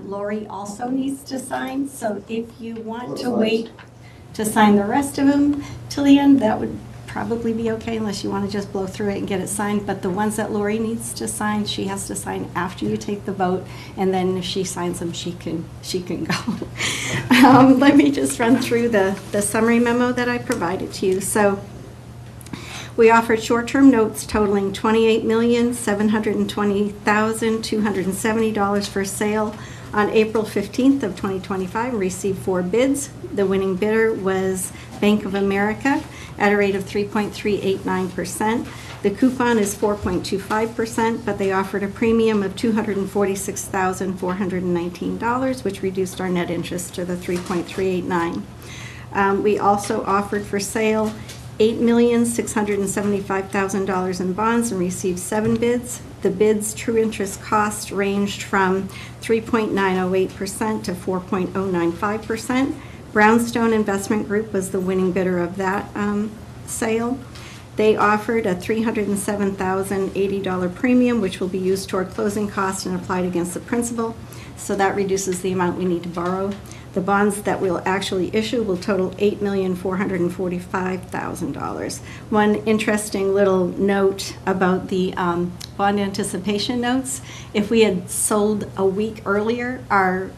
Lori also needs to sign. So if you want to wait to sign the rest of them till the end, that would probably be okay, unless you want to just blow through it and get it signed. But the ones that Lori needs to sign, she has to sign after you take the vote, and then if she signs them, she can go. Let me just run through the summary memo that I provided to you. So we offered short-term notes totaling $28,720,270 for sale on April 15th of 2025. Received 4 bids. The winning bidder was Bank of America at a rate of 3.389%. The coupon is 4.25%, but they offered a premium of $246,419, which reduced our net interest to the 3.389. We also offered for sale $8,675,000 in bonds and received 7 bids. The bids' true interest cost ranged from 3.908% to 4.095%. Brownstone Investment Group was the winning bidder of that sale. They offered a $307,080 premium, which will be used toward closing costs and applied against the principal. So that reduces the amount we need to borrow. The bonds that we'll actually issue will total $8,445,000. One interesting little note about the bond anticipation notes: if we had sold a week earlier, our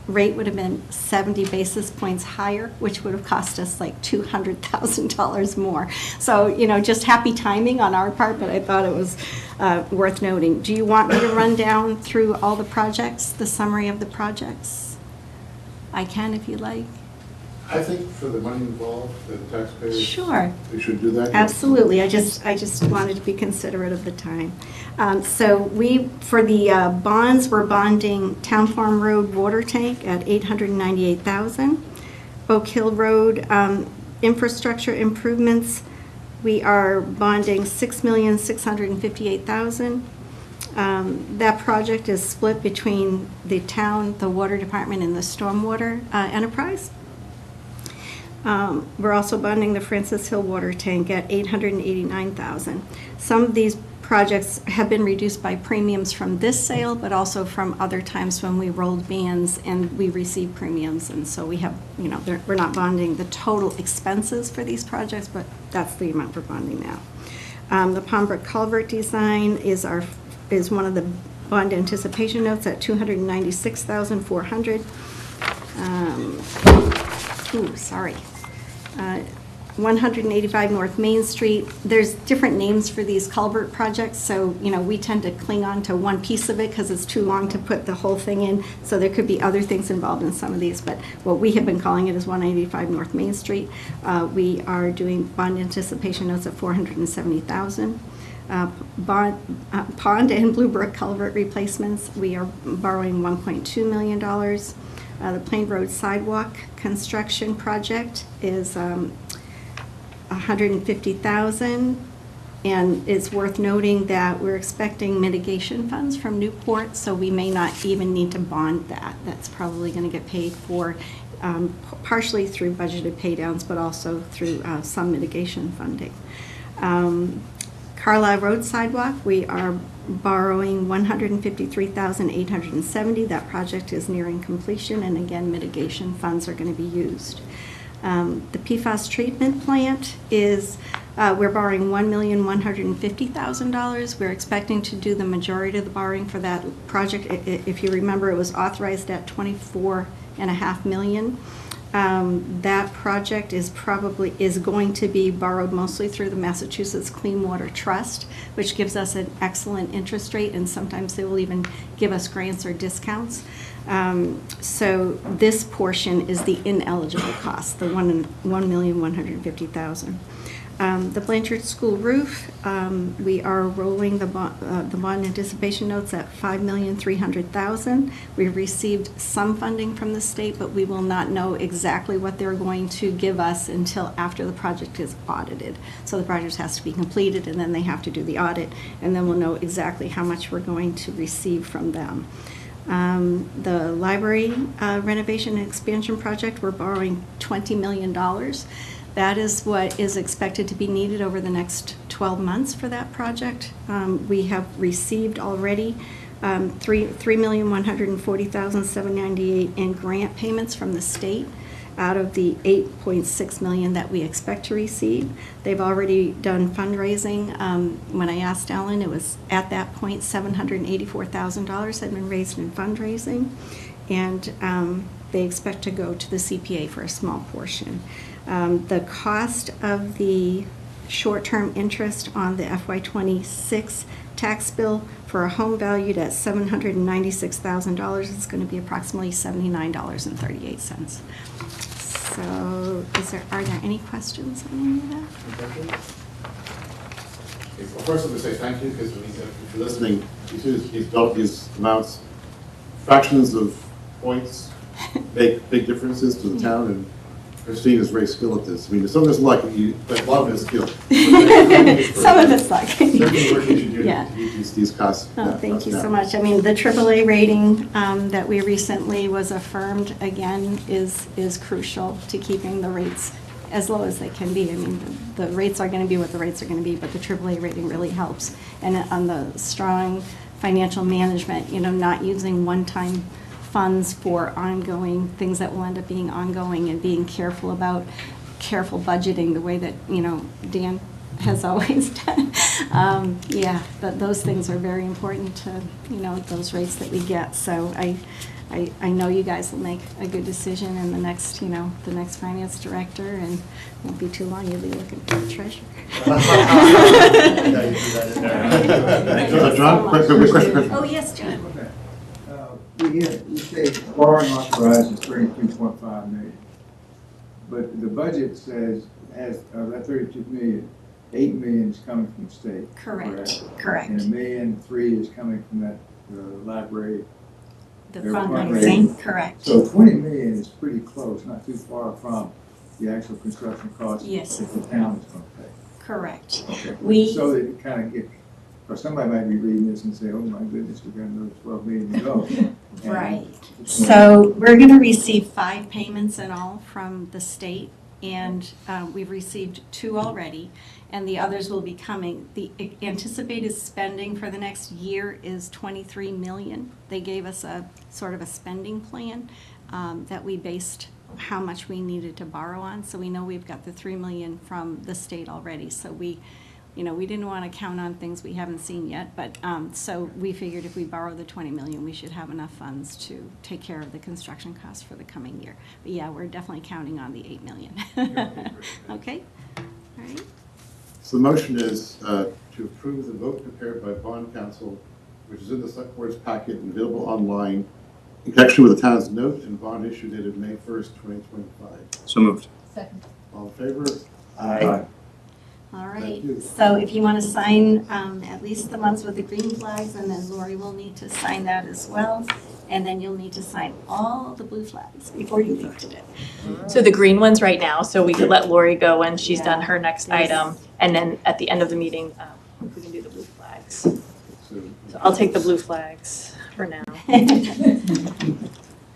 rate would have been 70 basis points higher, which would have cost us like $200,000 more. So, just happy timing on our part, but I thought it was worth noting. Do you want me to run down through all the projects, the summary of the projects? I can if you like. I think for the money involved, the taxpayers. Sure. We should do that. Absolutely. I just wanted to be considerate of the time. So for the bonds, we're bonding Town Farm Road water tank at $898,000. Oak Hill Road infrastructure improvements, we are bonding $6,658,000. That project is split between the town, the water department, and the stormwater enterprise. We're also bonding the Francis Hill water tank at $889,000. Some of these projects have been reduced by premiums from this sale, but also from other times when we rolled bands and we received premiums. And so we have, we're not bonding the total expenses for these projects, but that's the amount we're bonding now. The Palmbrook culvert design is one of the bond anticipation notes at $296,400. 185 North Main Street. There's different names for these culvert projects, so we tend to cling on to one piece of it because it's too long to put the whole thing in. So there could be other things involved in some of these, but what we have been calling it is 185 North Main Street. We are doing bond anticipation notes at $470,000. Pond and Blue Brook culvert replacements, we are borrowing $1.2 million. The Plain Road sidewalk construction project is $150,000. And it's worth noting that we're expecting mitigation funds from Newport, so we may not even need to bond that. That's probably going to get paid for partially through budgeted paydowns, but also through some mitigation funding. Carlisle Road sidewalk, we are borrowing $153,870. That project is nearing completion, and again, mitigation funds are going to be used. The PFAS treatment plant is, we're borrowing $1,150,000. We're expecting to do the majority of the borrowing for that project. If you remember, it was authorized at $24.5 million. That project is going to be borrowed mostly through the Massachusetts Clean Water Trust, which gives us an excellent interest rate, and sometimes they will even give us grants or discounts. So this portion is the ineligible cost, the $1,150,000. The Blanchard School roof, we are rolling the bond anticipation notes at $5,300,000. We've received some funding from the state, but we will not know exactly what they're going to give us until after the project is audited. So the project has to be completed, and then they have to do the audit, and then we'll know exactly how much we're going to receive from them. The library renovation and expansion project, we're borrowing $20 million. That is what is expected to be needed over the next 12 months for that project. We have received already $3,140,798 in grant payments from the state out of the $8.6 million that we expect to receive. They've already done fundraising. When I asked Ellen, it was at that point $784,000 had been raised in fundraising, and they expect to go to the CPA for a small portion. The cost of the short-term interest on the FY26 tax bill for a home valued at $796,000 is going to be approximately $79.38. So are there any questions on any of that? Well, first let me say thank you, because if you're listening, he's built these amounts, fractions of points make big differences to the town, and Christine is very skilled at this. I mean, some of it's luck, but a lot of it is skill. Some of it's luck. Certainly work you should do Yeah. to meet these costs. Oh, thank you so much. I mean, the AAA rating that we recently was affirmed again is crucial to keeping the rates as low as they can be. I mean, the rates are going to be what the rates are going to be, but the AAA rating really helps. And on the strong financial management, not using one-time funds for ongoing things that will end up being ongoing, and being careful careful budgeting the way that, Dan has always done. Those things are very important to, those rates that we get. So I know you guys will make a good decision, and the next finance director, and it won't be too long, you'll be looking for the treasurer. John, quick question. Oh, yes, John. We say borrowing authorized is $33.5 million. But the budget says, that $32 million, $8 million is coming from the state. Correct. And $1.3 million is coming from that library. The fundraising, correct. So $20 million is pretty close, not too far from the actual construction costs Yes. that the town is going to pay. Correct. Okay. We- So that it kind of gets, or somebody might be reading this and say, oh my goodness, we've got another $12 million to go. Right. So we're going to receive 5 payments in all from the state, and we've received 2 already, and the others will be coming. The anticipated spending for the next year is $23 million. They gave us a sort of a spending plan that we based how much we needed to borrow on. So we know we've got the $3 million from the state already. So we didn't want to count on things we haven't seen yet, but so we figured if we borrow the $20 million, we should have enough funds to take care of the construction costs for the coming year. But yeah, we're definitely counting on the $8 million. Okay, all right. So the motion is to approve the vote prepared by bond counsel, which is in the select board's packet and available online, in connection with the town's note and bond issue dated May 1st, 2025. So moved. Second. All in favor? Aye. All right, Thank you. so if you want to sign at least the ones with the green flags, and then Lori will need to sign that as well. And then you'll need to sign all the blue flags before you leave today. So the green one's right now, so we could let Lori go when she's done her next item. And then at the end of the meeting, we can do the blue flags. So I'll take the blue flags for now.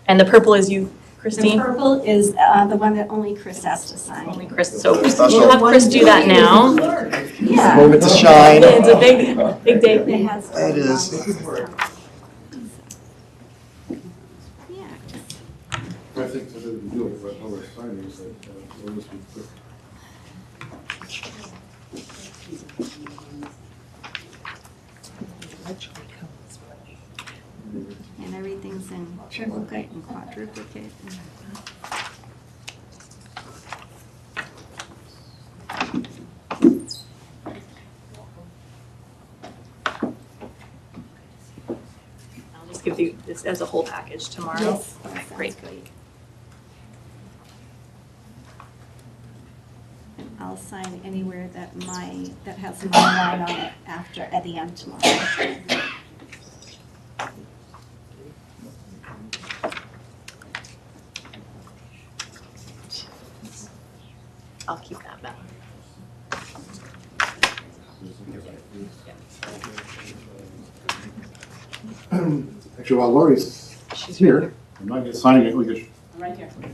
And the purple is you, Christine? The purple is the one that only Chris has to sign. Only Chris, so we'll have Chris do that now. Yeah. Moment to shine. It's a big day. It has. It is. I think that we do it for all our signings, that always be quick. And everything's in triplicate and quadruplicate. I'll just give you this as a whole package tomorrow. Yes. Okay, great. I'll sign anywhere that has my line on it at the end tomorrow. I'll keep that memo. Actually, while Lori's here, I'm not yet signing it, we just, I'm right here. do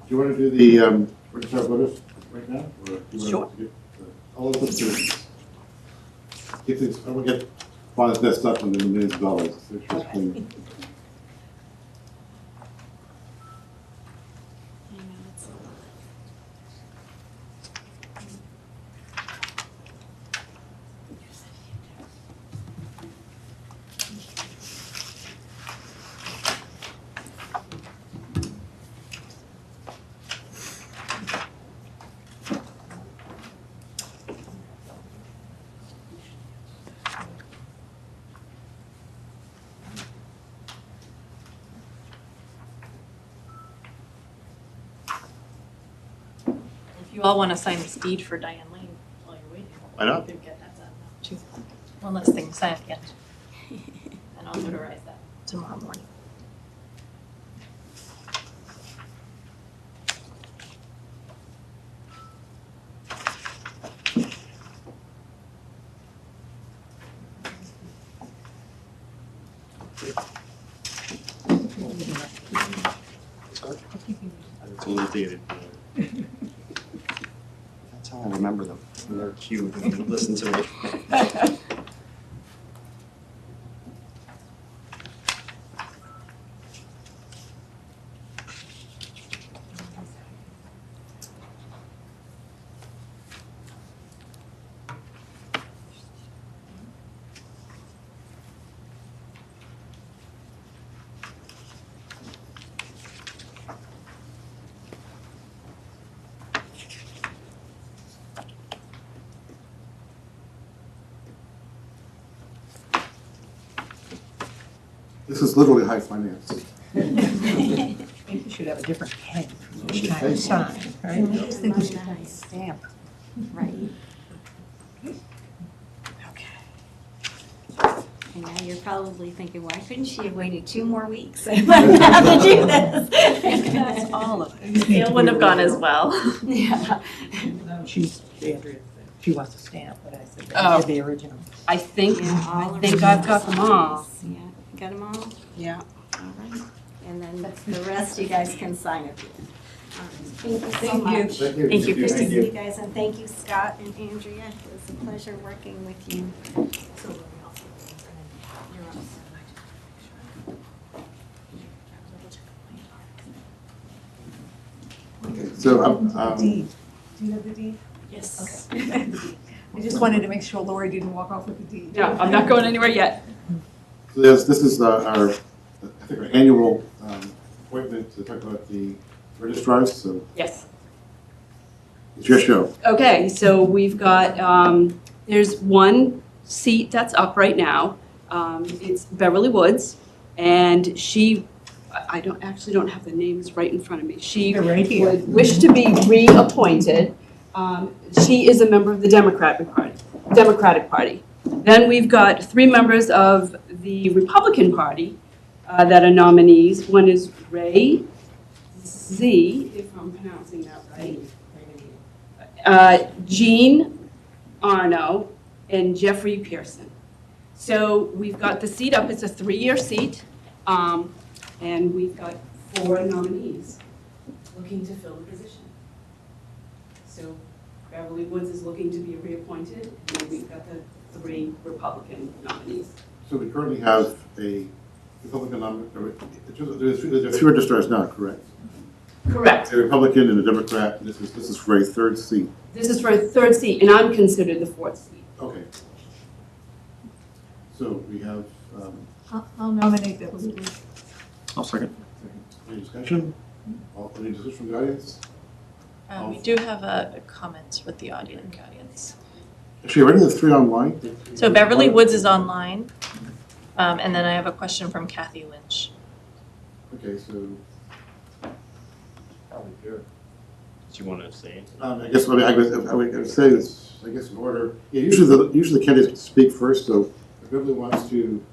you want to do the register of voters right now? Or do you Sure. want to all of them to get things, I will get files messed up and then the millions of dollars. So it's just clean. If you all want to sign this deed for Diane Lane while you're waiting. Why not? we could get that done now, too. One less thing to sign at the end. And I'll notarize that tomorrow morning. It's a little dated. That's how I remember them. When they're cute and they listen to me. This is literally high finance. Maybe you should have a different pen each time you sign, right? I just think we should have a stamp. Right. And now you're probably thinking, why couldn't she have waited 2 more weeks? I wouldn't have to do this. That's all of it. It wouldn't have gone as well. Yeah. No, Andrea, she wants a stamp, but I said, Oh. the original. I think Yeah, I've got them all. Yeah, got them all? Yeah. All right. And then the rest you guys can sign at the end. All right. Thank you so Thank you. much. Thank you. Thank you, Good to Christine. see you guys, and thank you, Scott and Andrea. It was a pleasure working with you. Okay, so Deed. Do you have the deed? Yes. Okay. I just wanted to make sure Lori didn't walk off with the deed. Yeah, I'm not going anywhere yet. So this is our, I think, our annual appointment to talk about the registrars, so Yes. it's your show. Okay, so we've got, there's one seat that's up right now. It's Beverly Woods, and I don't have the names right in front of me. She They're right here. would wish to be reappointed. She is a member of the Democratic Party. Then we've got 3 members of the Republican Party that are nominees. One is Ray Z, if I'm pronouncing that right, Jean Arno, and Jeffrey Pearson. So we've got the seat up. It's a 3-year seat, and we've got 4 nominees looking to fill the position. So Beverly Woods is looking to be reappointed, and we've got the 3 Republican nominees. So we currently have a Republican nominee, there are 3 registrars now, correct? Correct. A Republican and a Democrat. This is for a 3rd seat. This is for a 3rd seat, and I'm considered the 4th seat. Okay. So we have. I'll nominate Beverly Woods. I'll second. Any discussion? Any discussion from the audience? We do have a comment with the audience. Actually, already the 3 online. So Beverly Woods is online, and then I have a question from Kathy Lynch. Okay, so. Do you want to say? I guess what I would say is, I guess in order. Yeah, usually the candidates speak first. So if Beverly wants to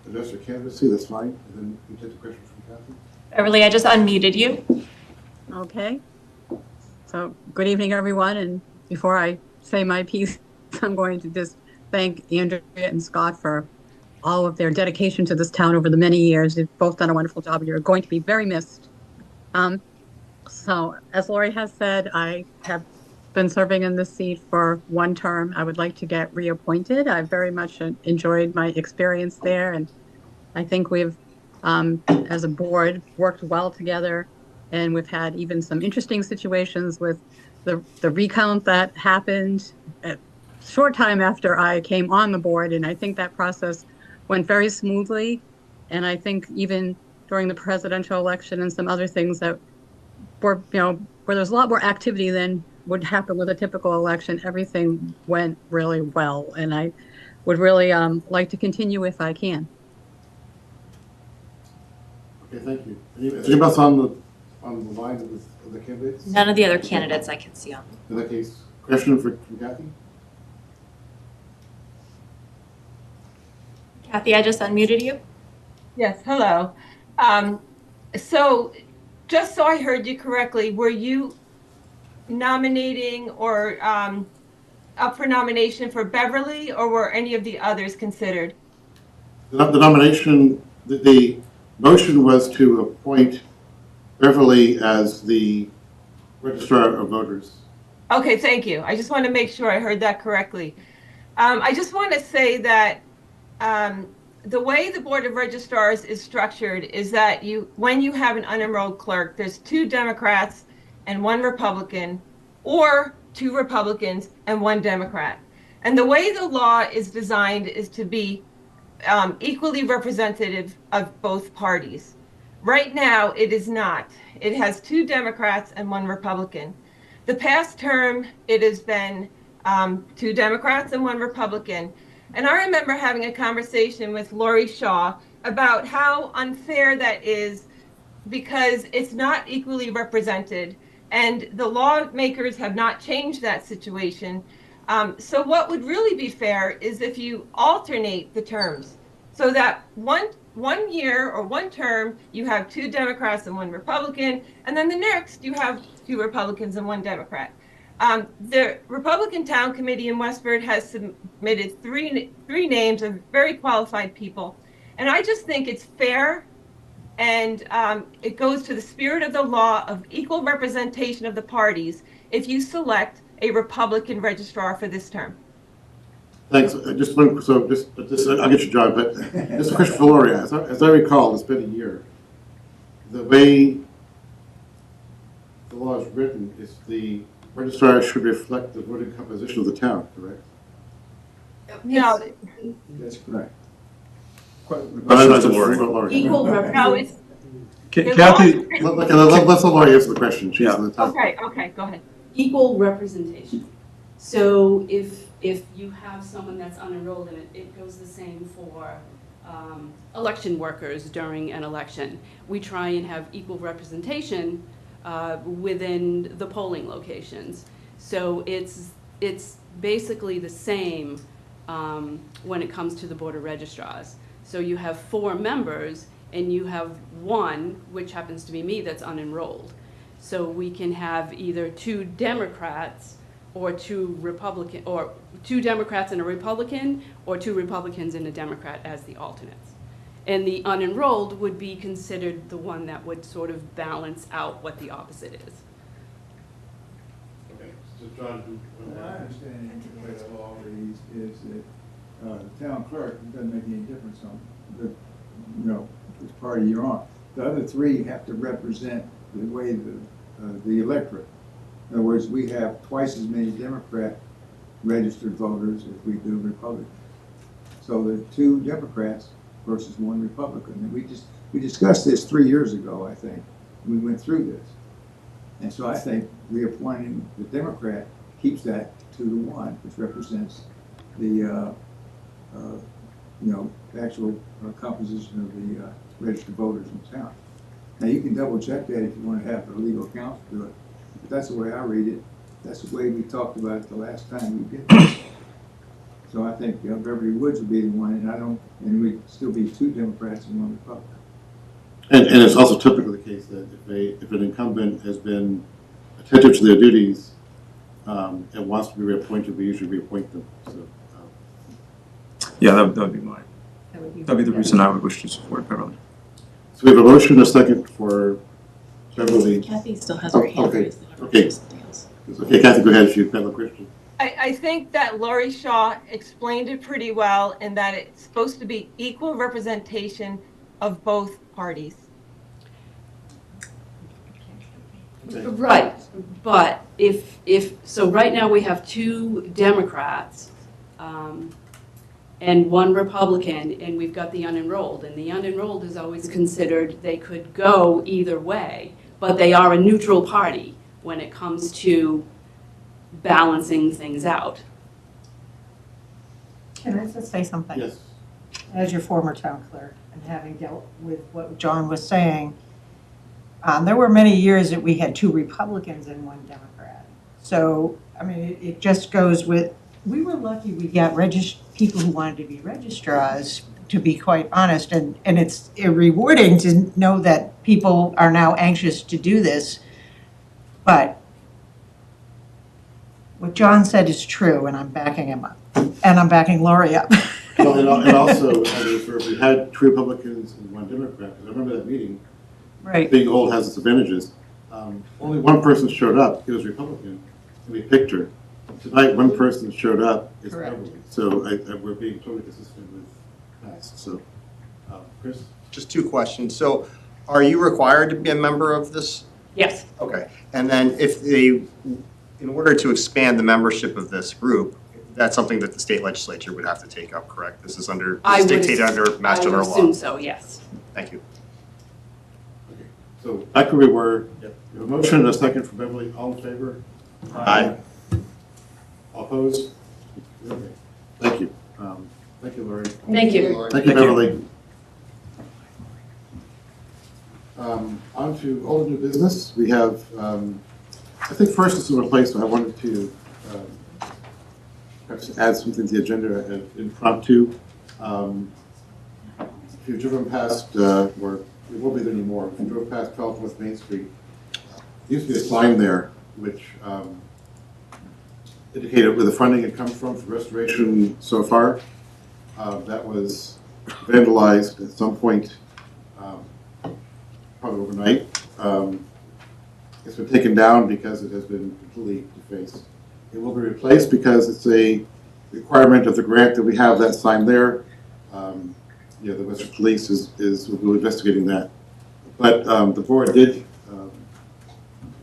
address her candidacy, that's fine. And then we take the question from Kathy. Beverly, I just unmuted you. Okay. So good evening, everyone. And before I say my piece, I'm going to just thank Andrea and Scott for all of their dedication to this town over the many years. You've both done a wonderful job, and you're going to be very missed. So as Lori has said, I have been serving in this seat for 1 term. I would like to get reappointed. I very much enjoyed my experience there, and I think we've, as a board, worked well together, and we've had even some interesting situations with the recount that happened a short time after I came on the board, and I think that process went very smoothly. And I think even during the presidential election and some other things that were, where there's a lot more activity than would happen with a typical election, everything went really well. And I would really like to continue if I can. Okay, thank you. Anybody else on the line of the candidates? None of the other candidates I can see on. In that case, question from Kathy? Kathy, I just unmuted you. Yes, hello. So just so I heard you correctly, were you nominating or up for nomination for Beverly, or were any of the others considered? The nomination, the motion was to appoint Beverly as the registrar of voters. Okay, thank you. I just want to make sure I heard that correctly. I just want to say that the way the Board of Registrars is structured is that when you have an unenrolled clerk, there's 2 Democrats and 1 Republican, or 2 Republicans and 1 Democrat. And the way the law is designed is to be equally representative of both parties. Right now, it is not. It has 2 Democrats and 1 Republican. The past term, it has been 2 Democrats and 1 Republican. And I remember having a conversation with Lori Shaw about how unfair that is, because it's not equally represented, and the lawmakers have not changed that situation. So what would really be fair is if you alternate the terms, so that one year or 1 term you have 2 Democrats and 1 Republican, and then the next you have 2 Republicans and 1 Democrat. The Republican Town Committee in Westford has submitted three names of very qualified people, and I just think it's fair, and it goes to the spirit of the law of equal representation of the parties if you select a Republican registrar for this term. Thanks. Just one. So just I'll get your job, but just a question for Lori. As I recall, it's been a year. The way the law is written is the registrar should reflect the voting composition of the town, correct? No. That's correct. Equal representation. Kathy, let's the lawyer answer the question. She's on the top. Okay, go ahead. Equal representation. So if you have someone that's unenrolled, and it goes the same for election workers during an election, we try and have equal representation within the polling locations. So it's basically the same when it comes to the Board of Registrars. So you have 4 members, and you have 1, which happens to be me, that's unenrolled. So we can have either 2 Democrats or 2 Republican, or 2 Democrats and a Republican, or 2 Republicans and a Democrat as the alternates. And the unenrolled would be considered the one that would sort of balance out what the opposite is. Okay, so John, My understanding of the way the law reads is that the town clerk, it doesn't make any difference on which party you're on. The other 3 have to represent the way the electorate. In other words, we have twice as many Democrat registered voters as we do Republicans. So there are 2 Democrats versus 1 Republican. And we discussed this 3 years ago, I think. We went through this. And so I think reappointing the Democrat keeps that 2-to-1, which represents the actual composition of the registered voters in town. Now, you can double check that if you want to have the legal counsel do it, but that's the way I read it. That's the way we talked about it the last time we did this. So I think Beverly Woods would be the one, and we'd still be 2 Democrats and 1 Republican. And it's also typically the case that if an incumbent has been attentive to their duties and wants to be reappointed, we usually reappoint them. So, Yeah, that would be mine. That'd be the reason I would wish to support Beverly. So we have a motion and a second for Beverly. Kathy still has her hand Okay. raised. Okay. Okay, Kathy, go ahead. She's fellow Christian. I think that Lori Shaw explained it pretty well, in that it's supposed to be equal representation of both parties. Right, but so right now we have 2 Democrats and 1 Republican, and we've got the unenrolled. And the unenrolled is always considered, they could go either way, but they are a neutral party when it comes to balancing things out. Can I just say something? Yes. As your former town clerk and having dealt with what John was saying, there were many years that we had 2 Republicans and 1 Democrat. So, I mean, it just goes with, we were lucky we got people who wanted to be registrars, to be quite honest, and it's rewarding to know that people are now anxious to do this. But what John said is true, and I'm backing him up. And I'm backing Lori up. Well, and also, we had 2 Republicans and 1 Democrat, because I remember that meeting. Right. Being old has its advantages. Only 1 person showed up. It was Republican, and we picked her. Tonight, 1 person showed up. It's Beverly. So we're being totally consistent with past. So, Chris? Just 2 questions. So are you required to be a member of this? Yes. Okay. And then in order to expand the membership of this group, that's something that the state legislature would have to take up, correct? This is dictated under Mass General Law. I would assume so, yes. Thank you. Okay. So back where we were. Yep. We have a motion and a second for Beverly. All in favor? Aye. All opposed? Okay. Thank you. Thank you, Lori. Thank you. Thank you, Beverly. On to old new business. We have, I think first this is a place I wanted to perhaps add something to the agenda impromptu. If you've driven past, or it won't be there anymore, if you drove past 12 North Main Street, there used to be a sign there which indicated where the funding had come from for restoration so far. That was vandalized at some point, probably overnight. It's been taken down because it has been completely defaced. It will be replaced because it's a requirement of the grant that we have that sign there. The Westford Police will be investigating that. But the board did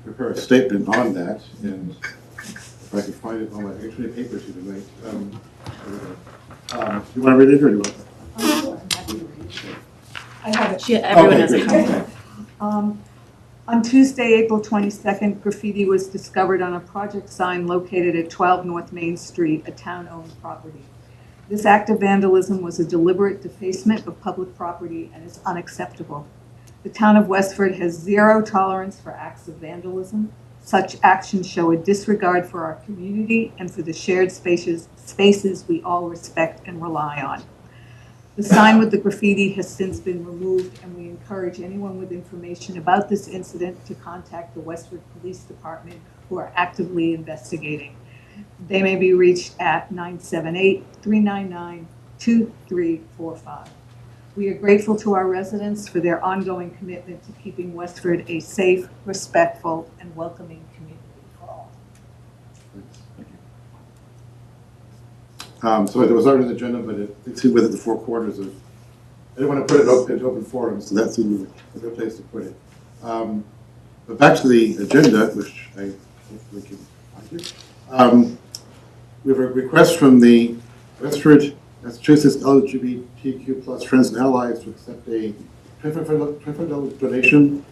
prepare a statement on that, and if I can find it on my actually papers here tonight. You want to read it or do you want? I have it. Everyone has a copy. On Tuesday, April 22nd, graffiti was discovered on a project sign located at 12 North Main Street, a town-owned property. This act of vandalism was a deliberate defacement of public property and is unacceptable. The town of Westford has zero tolerance for acts of vandalism. Such actions show a disregard for our community and for the shared spaces we all respect and rely on. The sign with the graffiti has since been removed, and we encourage anyone with information about this incident to contact the Westford Police Department, who are actively investigating. They may be reached at 978-399-2345. We are grateful to our residents for their ongoing commitment to keeping Westford a safe, respectful, and welcoming community for all. So it was already on the agenda, but it seemed within the four corners of, I didn't want to put it into open forum, so that seemed a good place to put it. But back to the agenda, which I hopefully can find here. We have a request from the Westford, Massachusetts LGBTQ plus Friends and Allies to accept a $25 donation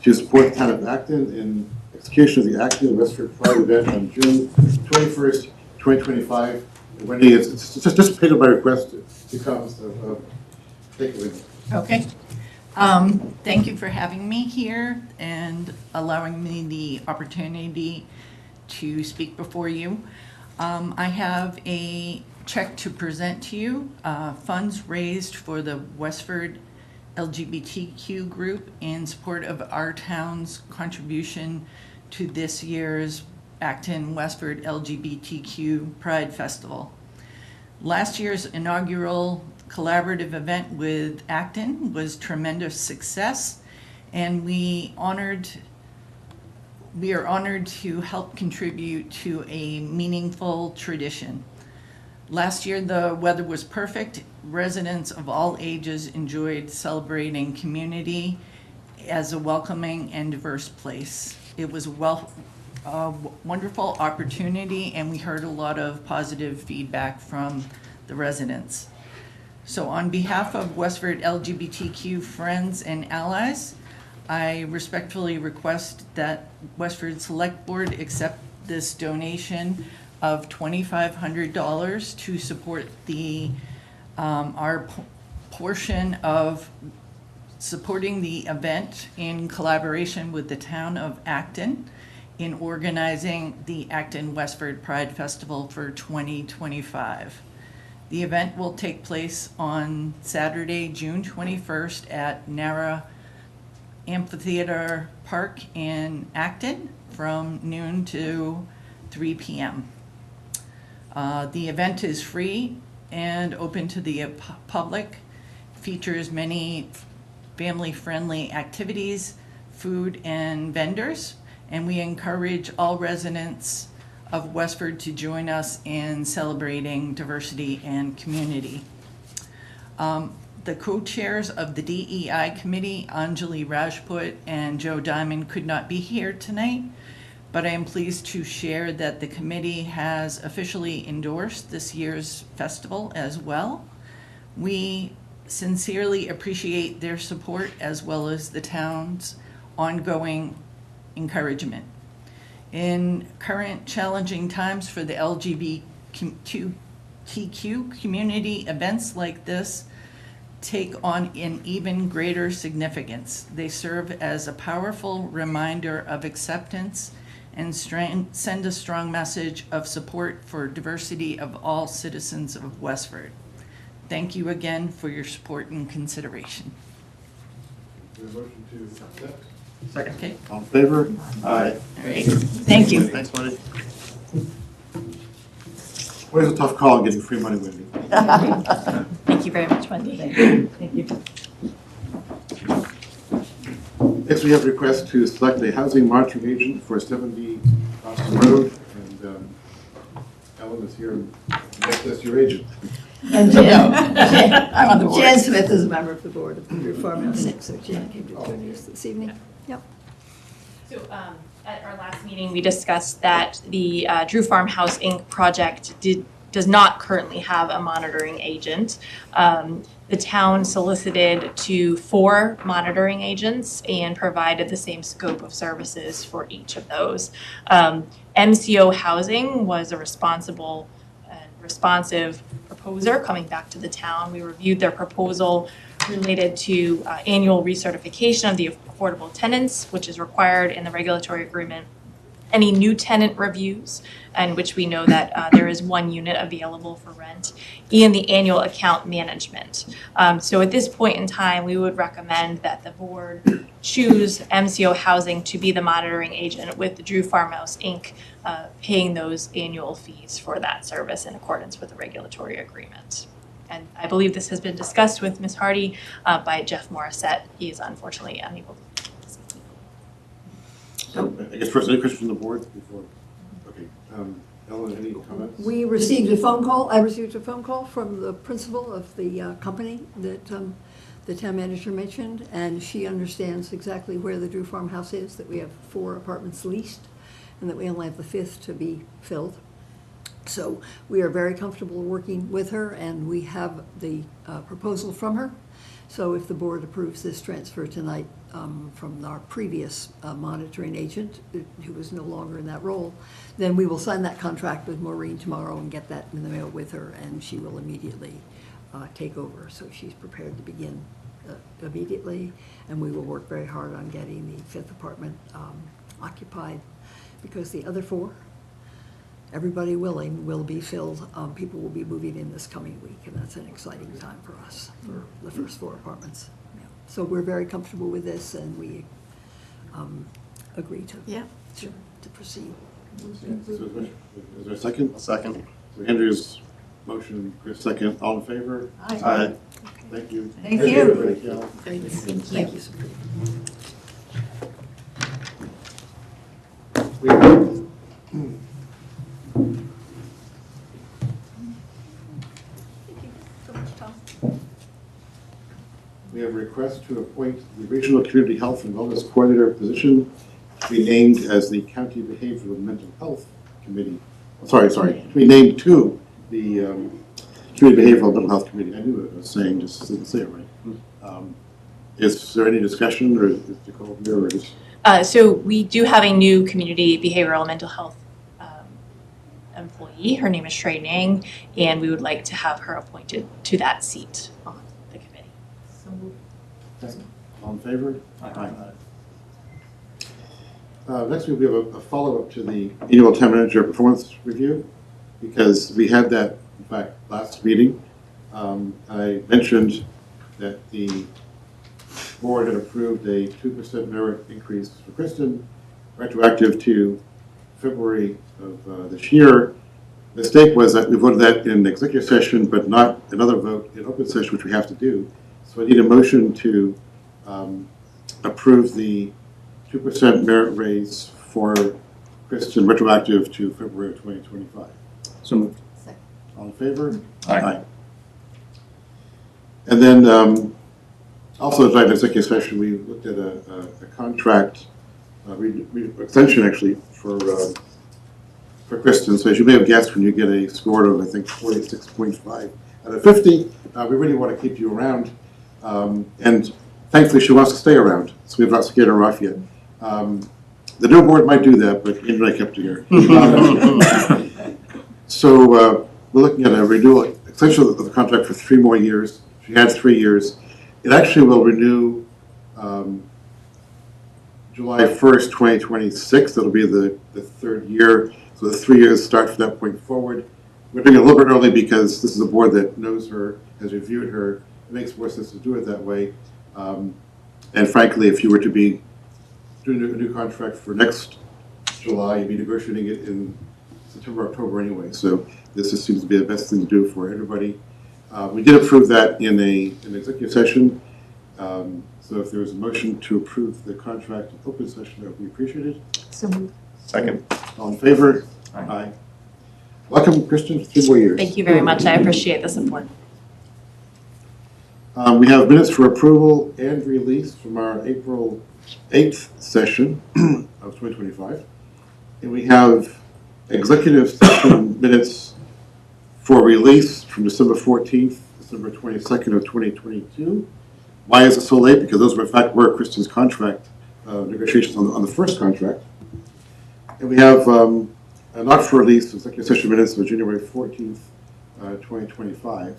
to support the town of Acton in execution of the Acton Westford Pride event on June 21st, 2025. And Wendy, it's just paid by request to come, so take it with you. Okay. Thank you for having me here and allowing me the opportunity to speak before you. I have a check to present to you, funds raised for the Westford LGBTQ group in support of our town's contribution to this year's Acton Westford LGBTQ Pride Festival. Last year's inaugural collaborative event with Acton was tremendous success, and we are honored to help contribute to a meaningful tradition. Last year, the weather was perfect. Residents of all ages enjoyed celebrating community as a welcoming and diverse place. It was a wonderful opportunity, and we heard a lot of positive feedback from the residents. So on behalf of Westford LGBTQ Friends and Allies, I respectfully request that Westford Select Board accept this donation of $2,500 to support our portion of supporting the event in collaboration with the town of Acton in organizing the Acton Westford Pride Festival for 2025. The event will take place on Saturday, June 21st at Nara Amphitheater Park in Acton from noon to 3 p.m. The event is free and open to the public, features many family-friendly activities, food, and vendors, and we encourage all residents of Westford to join us in celebrating diversity and community. The co-chairs of the DEI committee, Anjali Rajput and Joe Diamond, could not be here tonight, but I am pleased to share that the committee has officially endorsed this year's festival as well. We sincerely appreciate their support as well as the town's ongoing encouragement. In current challenging times for the LGBTQ community, events like this take on an even greater significance. They serve as a powerful reminder of acceptance and send a strong message of support for diversity of all citizens of Westford. Thank you again for your support and consideration. Is there a motion to accept? Second. Okay. All in favor? Aye. All right. Thank you. Thanks, Wendy. Always a tough call getting free money, Wendy. Thank you very much, Wendy. Thank you. Next, we have a request to select a housing monitoring agent for 70 Austin Road, and Ellen is here. That's your agent. And Jan, I'm on the board. Jan Smith is a member of the board of Reform 06, so Jan came to join us this evening. Yep. So at our last meeting, we discussed that the Drew Farmhouse Inc. project does not currently have a monitoring agent. The town solicited to 4 monitoring agents and provided the same scope of services for each of those. MCO Housing was a responsive proposer coming back to the town. We reviewed their proposal, related to annual recertification of the affordable tenants, which is required in the regulatory agreement. Any new tenant reviews, in which we know that there is one unit available for rent, and the annual account management. So at this point in time, we would recommend that the board choose MCO Housing to be the monitoring agent, with the Drew Farmhouse Inc. Paying those annual fees for that service in accordance with the regulatory agreement. And I believe this has been discussed with Ms. Hardy by Jeff Morissette. He is unfortunately unable to. So I guess first, any questions from the board before? Okay, Ellen, any comments? We received a phone call, I received a phone call from the principal of the company that the town manager mentioned, and she understands exactly where the Drew Farmhouse is, that we have 4 apartments leased, and that we only have the 5th to be filled. So we are very comfortable working with her, and we have the proposal from her. So if the board approves this transfer tonight from our previous monitoring agent, who is no longer in that role, then we will sign that contract with Maureen tomorrow and get that in the mail with her, and she will immediately take over. So she's prepared to begin immediately, and we will work very hard on getting the 5th apartment occupied, because the other 4, everybody willing, will be filled. People will be moving in this coming week, and that's an exciting time for us, for the first 4 apartments. Yeah. So we're very comfortable with this, and we agree to proceed. Is there a second? A second. So Andrew's motion, Chris second. All in favor? Aye. Aye. Thank you. Thank you. Thank you. Great. Thank you. We have a request to appoint the Regional Community Health and Wellness Coordinator position to be named as the County Behavioral and Mental Health Committee. To be named to the Community Behavioral and Mental Health Committee. I knew what I was saying, just didn't say it right. Is there any discussion, or is Nicole here, or is? So we do have a new community behavioral and mental health employee. Her name is Shrey Nang, and we would like to have her appointed to that seat on the committee. All in favor? Aye. Next we have a follow-up to the annual town manager performance review, because we had that, in fact, last meeting. I mentioned that the board had approved a 2% merit increase for Kristen, retroactive to February of this year. The mistake was that we voted that in executive session, but not another vote in open session, which we have to do. So I need a motion to approve the 2% merit raise for Kristen, retroactive to February of 2025. So moved. All in favor? Aye. And then also, in executive session, we looked at a contract extension, actually, for Kristen. So as you may have guessed, when you get a score of, I think, 46.5 out of 50, we really want to keep you around. And thankfully, she wants to stay around, so we've not scared her off yet. The new board might do that, but Andrew and I kept her here. So we're looking at a renewal extension of the contract for 3 more years. She had 3 years. It actually will renew July 1st, 2026. That'll be the 3rd year. So the 3 years start from that point forward. We're doing it a little bit early because this is a board that knows her, has reviewed her. It makes more sense to do it that way. And frankly, if you were to be doing a new contract for next July, you'd be negotiating it in September, October anyway. So this just seems to be the best thing to do for everybody. We did approve that in an executive session. So if there was a motion to approve the contract in open session, that would be appreciated. So moved. Second. All in favor? Aye. Welcome, Kristen, for 3 more years. Thank you very much. I appreciate the support. We have minutes for approval and release from our April 8th session of 2025. And we have executive session minutes for release from December 14th, December 22nd of 2022. Why is it so late? Because those were, in fact, Kristen's contract negotiations on the first contract. And we have not for release executive session minutes of January 14th, 2025.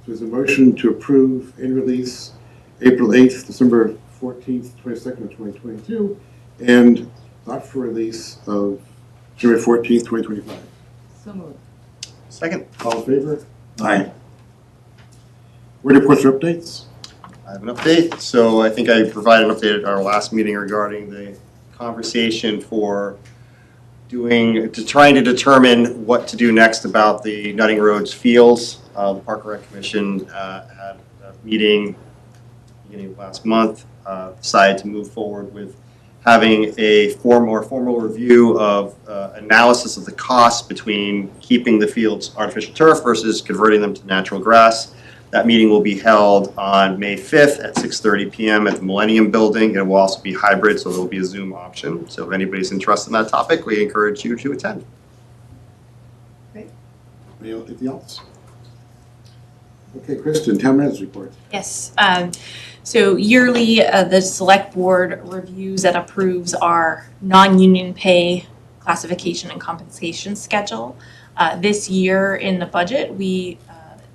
So There's a motion to approve and release April 8th, December 14th, 22nd of 2022, and not for release of January 14th, 2025. So moved. Second. All in favor? Aye. Board reports or updates? I have an update. So I think I provided an update at our last meeting regarding the conversation for trying to determine what to do next about the Nutting Roads fields. The Park and Rec Commission had a meeting beginning of last month, decided to move forward with having a formal review of analysis of the cost between keeping the fields artificial turf versus converting them to natural grass. That meeting will be held on May 5th at 6:30 p.m. at the Millennium Building. It will also be hybrid, so there will be a Zoom option. So if anybody's interested in that topic, we encourage you to attend. Anything else? Okay, Kristen, town manager's report. Yes. So yearly, the select board reviews and approves our non-union pay classification and compensation schedule. This year in the budget, we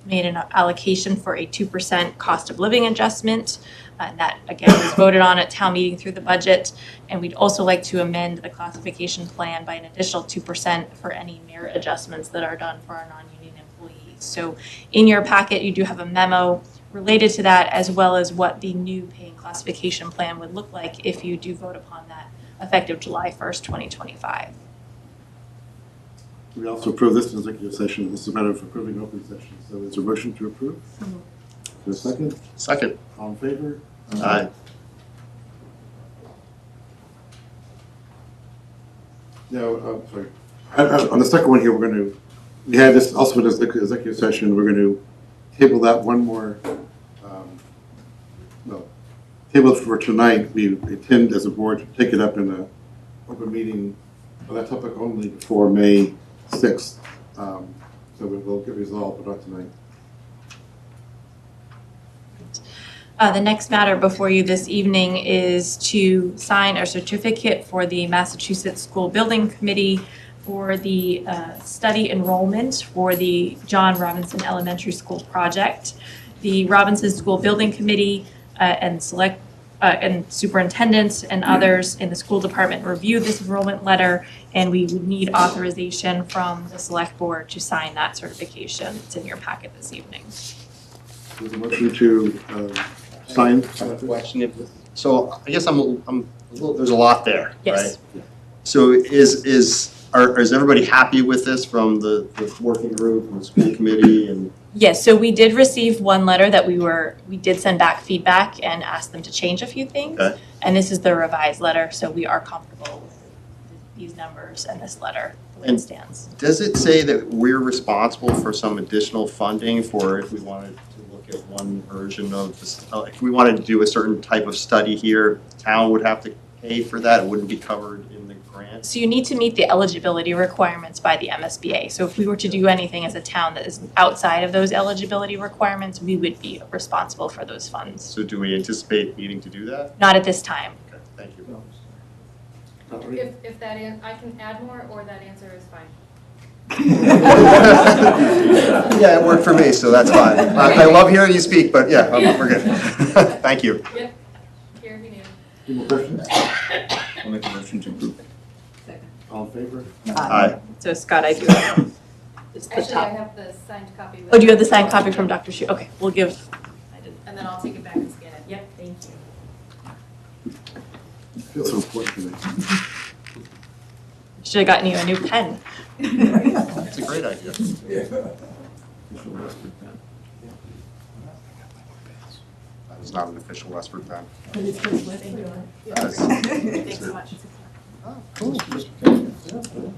made an allocation for a 2% cost of living adjustment. And that, again, was voted on at town meeting through the budget. And we'd also like to amend the classification plan by an additional 2% for any merit adjustments that are done for our non-union employees. So in your packet, you do have a memo related to that, as well as what the new pay and classification plan would look like if you do vote upon that effective July 1st, 2025. We also approve this in executive session. This is a matter of approving open session. So is there a motion to approve? Is there a second? Second. All in favor? Aye. No, sorry. On the second one here, we had this also in the executive session. We're going to table that one more, table it for tonight. We intend as a board to take it up in an open meeting on that topic only before May 6th. So it will get resolved, but not tonight. The next matter before you this evening is to sign a certificate for the Massachusetts School Building Committee for the study enrollment for the John Robinson Elementary School project. The Robinson School Building Committee and superintendents and others in the school department reviewed this enrollment letter, and we would need authorization from the select board to sign that certification. It's in your packet this evening. There's a motion to sign. Question. So I guess I'm a little, there's a lot there, Yes. right? So is everybody happy with this from the working group and the school committee and? Yes, so we did receive one letter that we did send back feedback and asked them to change a few things. Okay. And this is the revised letter, so we are comfortable with these numbers and this letter, the way it stands. Does it say that we're responsible for some additional funding for if we wanted to look at one version of this? If we wanted to do a certain type of study here, the town would have to pay for that? It wouldn't be covered in the grant? So you need to meet the eligibility requirements by the MSBA. So if we were to do anything as a town that is outside of those eligibility requirements, we would be responsible for those funds. So do we anticipate needing to do that? Not at this time. Okay, thank you. If that I can add more, or that answer is fine. Yeah, it worked for me, so that's fine. I love hearing you speak, but yeah, we're good. Thank you. Yep. Here if you need. Any more questions? I'll make a motion to approve. All in favor? Aye. So Scott, I do have just the Actually, I top. have the signed copy. Oh, do you have the signed copy from Dr. Shu? Okay, we'll give. And then I'll take it back and scan it. Yep, thank you. Feels so important to me. Should have gotten you a new pen. That's a great idea. That is not an official Westford pen. Thanks so much. Cool.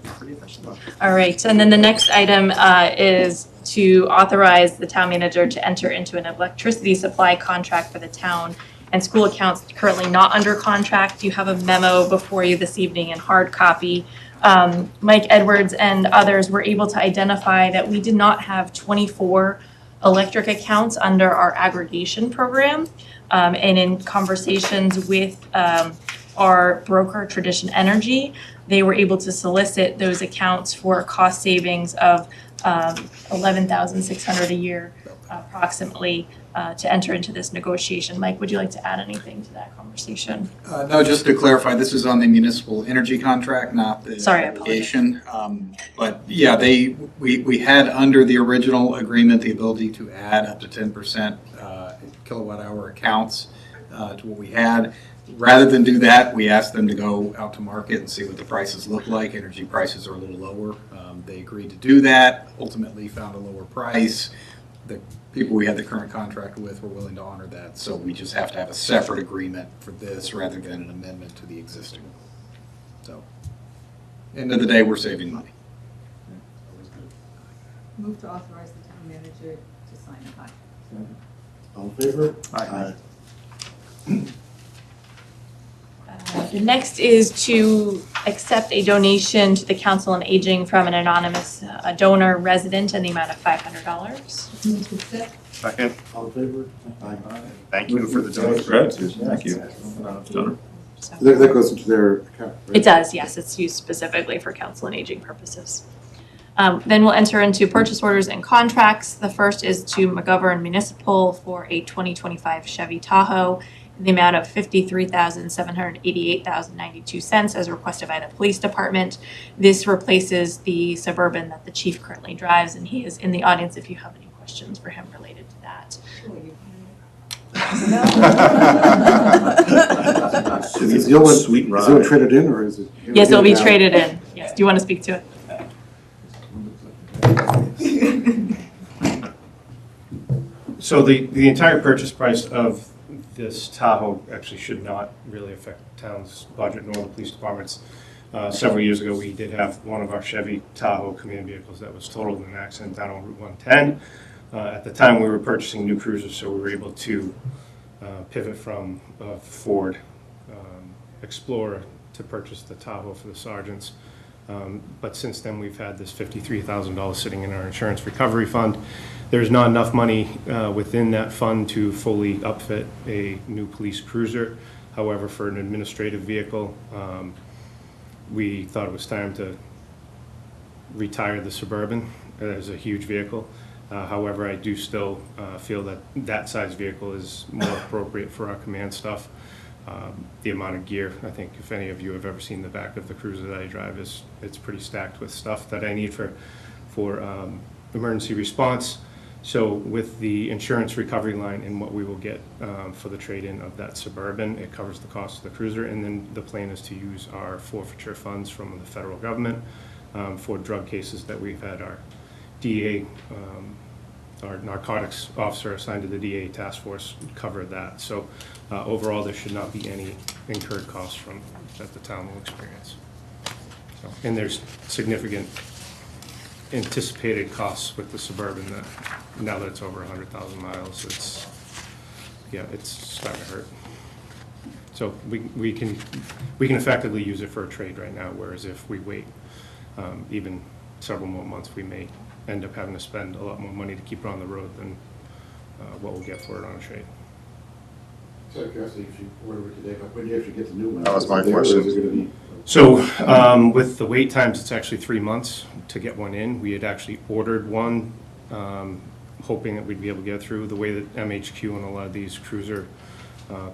Pretty official. All right, and then the next item is to authorize the town manager to enter into an electricity supply contract for the town and school accounts currently not under contract. You have a memo before you this evening in hard copy. Mike Edwards and others were able to identify that we did not have 24 electric accounts under our aggregation program. And in conversations with our broker, Tradition Energy, they were able to solicit those accounts for cost savings of $11,600 a year approximately to enter into this negotiation. Mike, would you like to add anything to that conversation? No, just to clarify, this is on the municipal energy contract, not the Sorry, I obligation. But yeah, we had under the original agreement the ability to add up to 10% kilowatt hour accounts to what we had. Rather than do that, we asked them to go out to market and see what the prices look like. Energy prices are a little lower. They agreed to do that, ultimately found a lower price. The people we had the current contract with were willing to honor that, so we just have to have a separate agreement for this rather than an amendment to the existing. So, end of the day, we're saving money. Move to authorize the town manager to sign the contract. All in favor? Aye. The next is to accept a donation to the Council on Aging from an anonymous donor resident in the amount of $500. Move to accept. Second. All in favor? Aye. Thank you for the donation. Thank you. Donor. That goes into their account, right? It does, yes. It's used specifically for Council on Aging purposes. Then we'll enter into purchase orders and contracts. The first is to McGovern Municipal for a 2025 Chevy Tahoe in the amount of $53,788.92 as requested by the police department. This replaces the Suburban that the chief currently drives, and he is in the audience if you have any questions for him related to that. Is the old one sweet ride? Is it one traded in, or is it? Yes, it'll be traded in. Yes. Do you want to speak to it? So the entire purchase price of this Tahoe actually should not really affect the town's budget nor the police department's. Several years ago, we did have one of our Chevy Tahoe command vehicles that was totaled in an accident down on Route 110. At the time, we were purchasing new cruisers, so we were able to pivot from Ford Explorer to purchase the Tahoe for the sergeants. But since then, we've had this $53,000 sitting in our insurance recovery fund. There's not enough money within that fund to fully upfit a new police cruiser. However, for an administrative vehicle, we thought it was time to retire the Suburban as a huge vehicle. However, I do still feel that that size vehicle is more appropriate for our command stuff. The amount of gear, I think if any of you have ever seen the back of the cruiser that I drive, it's pretty stacked with stuff that I need for emergency response. So with the insurance recovery line and what we will get for the trade-in of that Suburban, it covers the cost of the cruiser, and then the plan is to use our forfeiture funds from the federal government for drug cases that we've had our DA, our narcotics officer assigned to the DA task force cover that. So overall, there should not be any incurred costs that the town will experience. So, and there's significant anticipated costs with the Suburban that now that it's over 100,000 miles, it's starting to hurt. So we can effectively use it for a trade right now, whereas if we wait even several more months, we may end up having to spend a lot more money to keep it on the road than what we'll get for it on a trade. So curiosity, if you order it today, when do you actually get the new one? That was my Is it there, or question. is it gonna be- So with the wait times, it's actually 3 months to get one in. We had actually ordered one, hoping that we'd be able to get through. The way that MHQ and a lot of these cruiser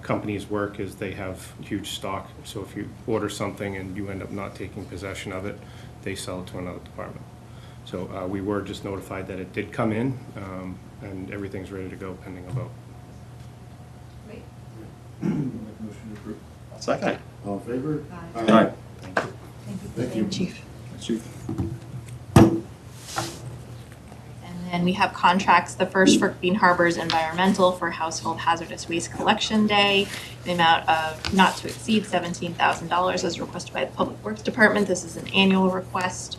companies work is they have huge stock. So if you order something and you end up not taking possession of it, they sell it to another department. So we were just notified that it did come in, and everything's ready to go pending a vote. Second. All in favor? Aye. Thank you. Chief. Chief. And then we have contracts, the first for Clean Harbors Environmental for Household Hazardous Waste Collection Day, the amount of not to exceed $17,000 as requested by the Public Works Department. This is an annual request.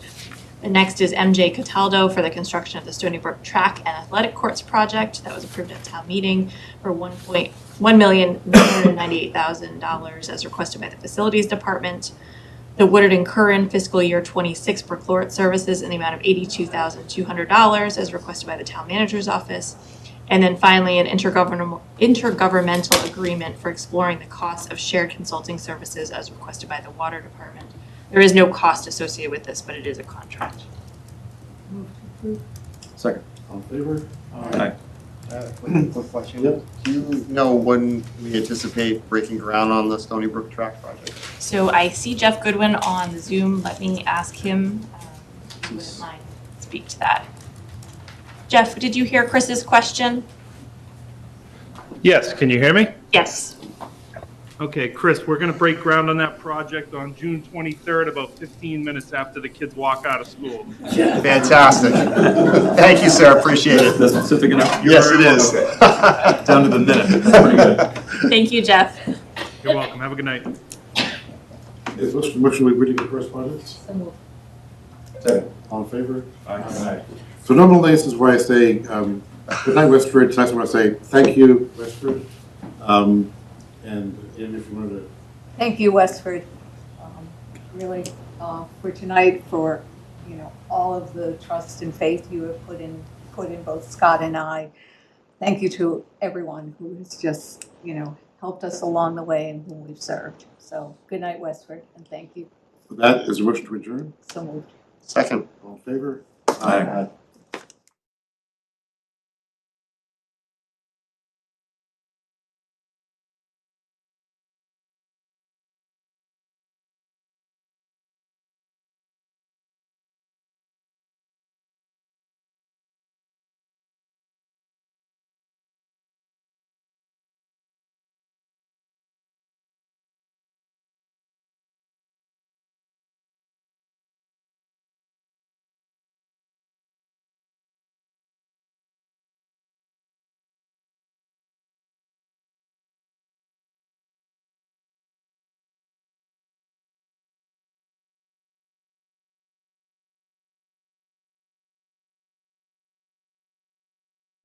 The next is MJ Cataldo for the construction of the Stony Brook Track and Athletic Courts project that was approved at town meeting for $1,998,000 as requested by the Facilities Department. The Woodard and Curran fiscal year 26 perchlorate services in the amount of $82,200 as requested by the town manager's office. And then finally, an intergovernmental agreement for exploring the cost of shared consulting services as requested by the Water Department. There is no cost associated with this, but it is a contract. Second. All in favor? Aye. Quick question. Do you know when we anticipate breaking ground on the Stony Brook track project? So I see Jeff Goodwin on the Zoom. Let me ask him if he wouldn't mind speak to that. Jeff, did you hear Chris's question? Yes, can you hear me? Yes. Okay, Chris, we're going to break ground on that project on June 23rd, about 15 minutes after the kids walk out of school. Fantastic. Thank you, sir. Appreciate it. That's specific enough. Yes, it is. Down to the minute. That's pretty good. Thank you, Jeff. You're welcome. Have a good night. Is this the motion we read the correspondence? Second. All in favor? Aye. So normally this is where I say, good night, Westford. Tonight I want to say thank you, Westford. And if you wanted to. Thank you, Westford, really, for tonight, for, all of the trust and faith you have put in both Scott and I. Thank you to everyone who has just, helped us along the way and whom we've served. So, good night, Westford, and thank you. That is a motion to adjourn. So moved. Second. All in favor? Aye.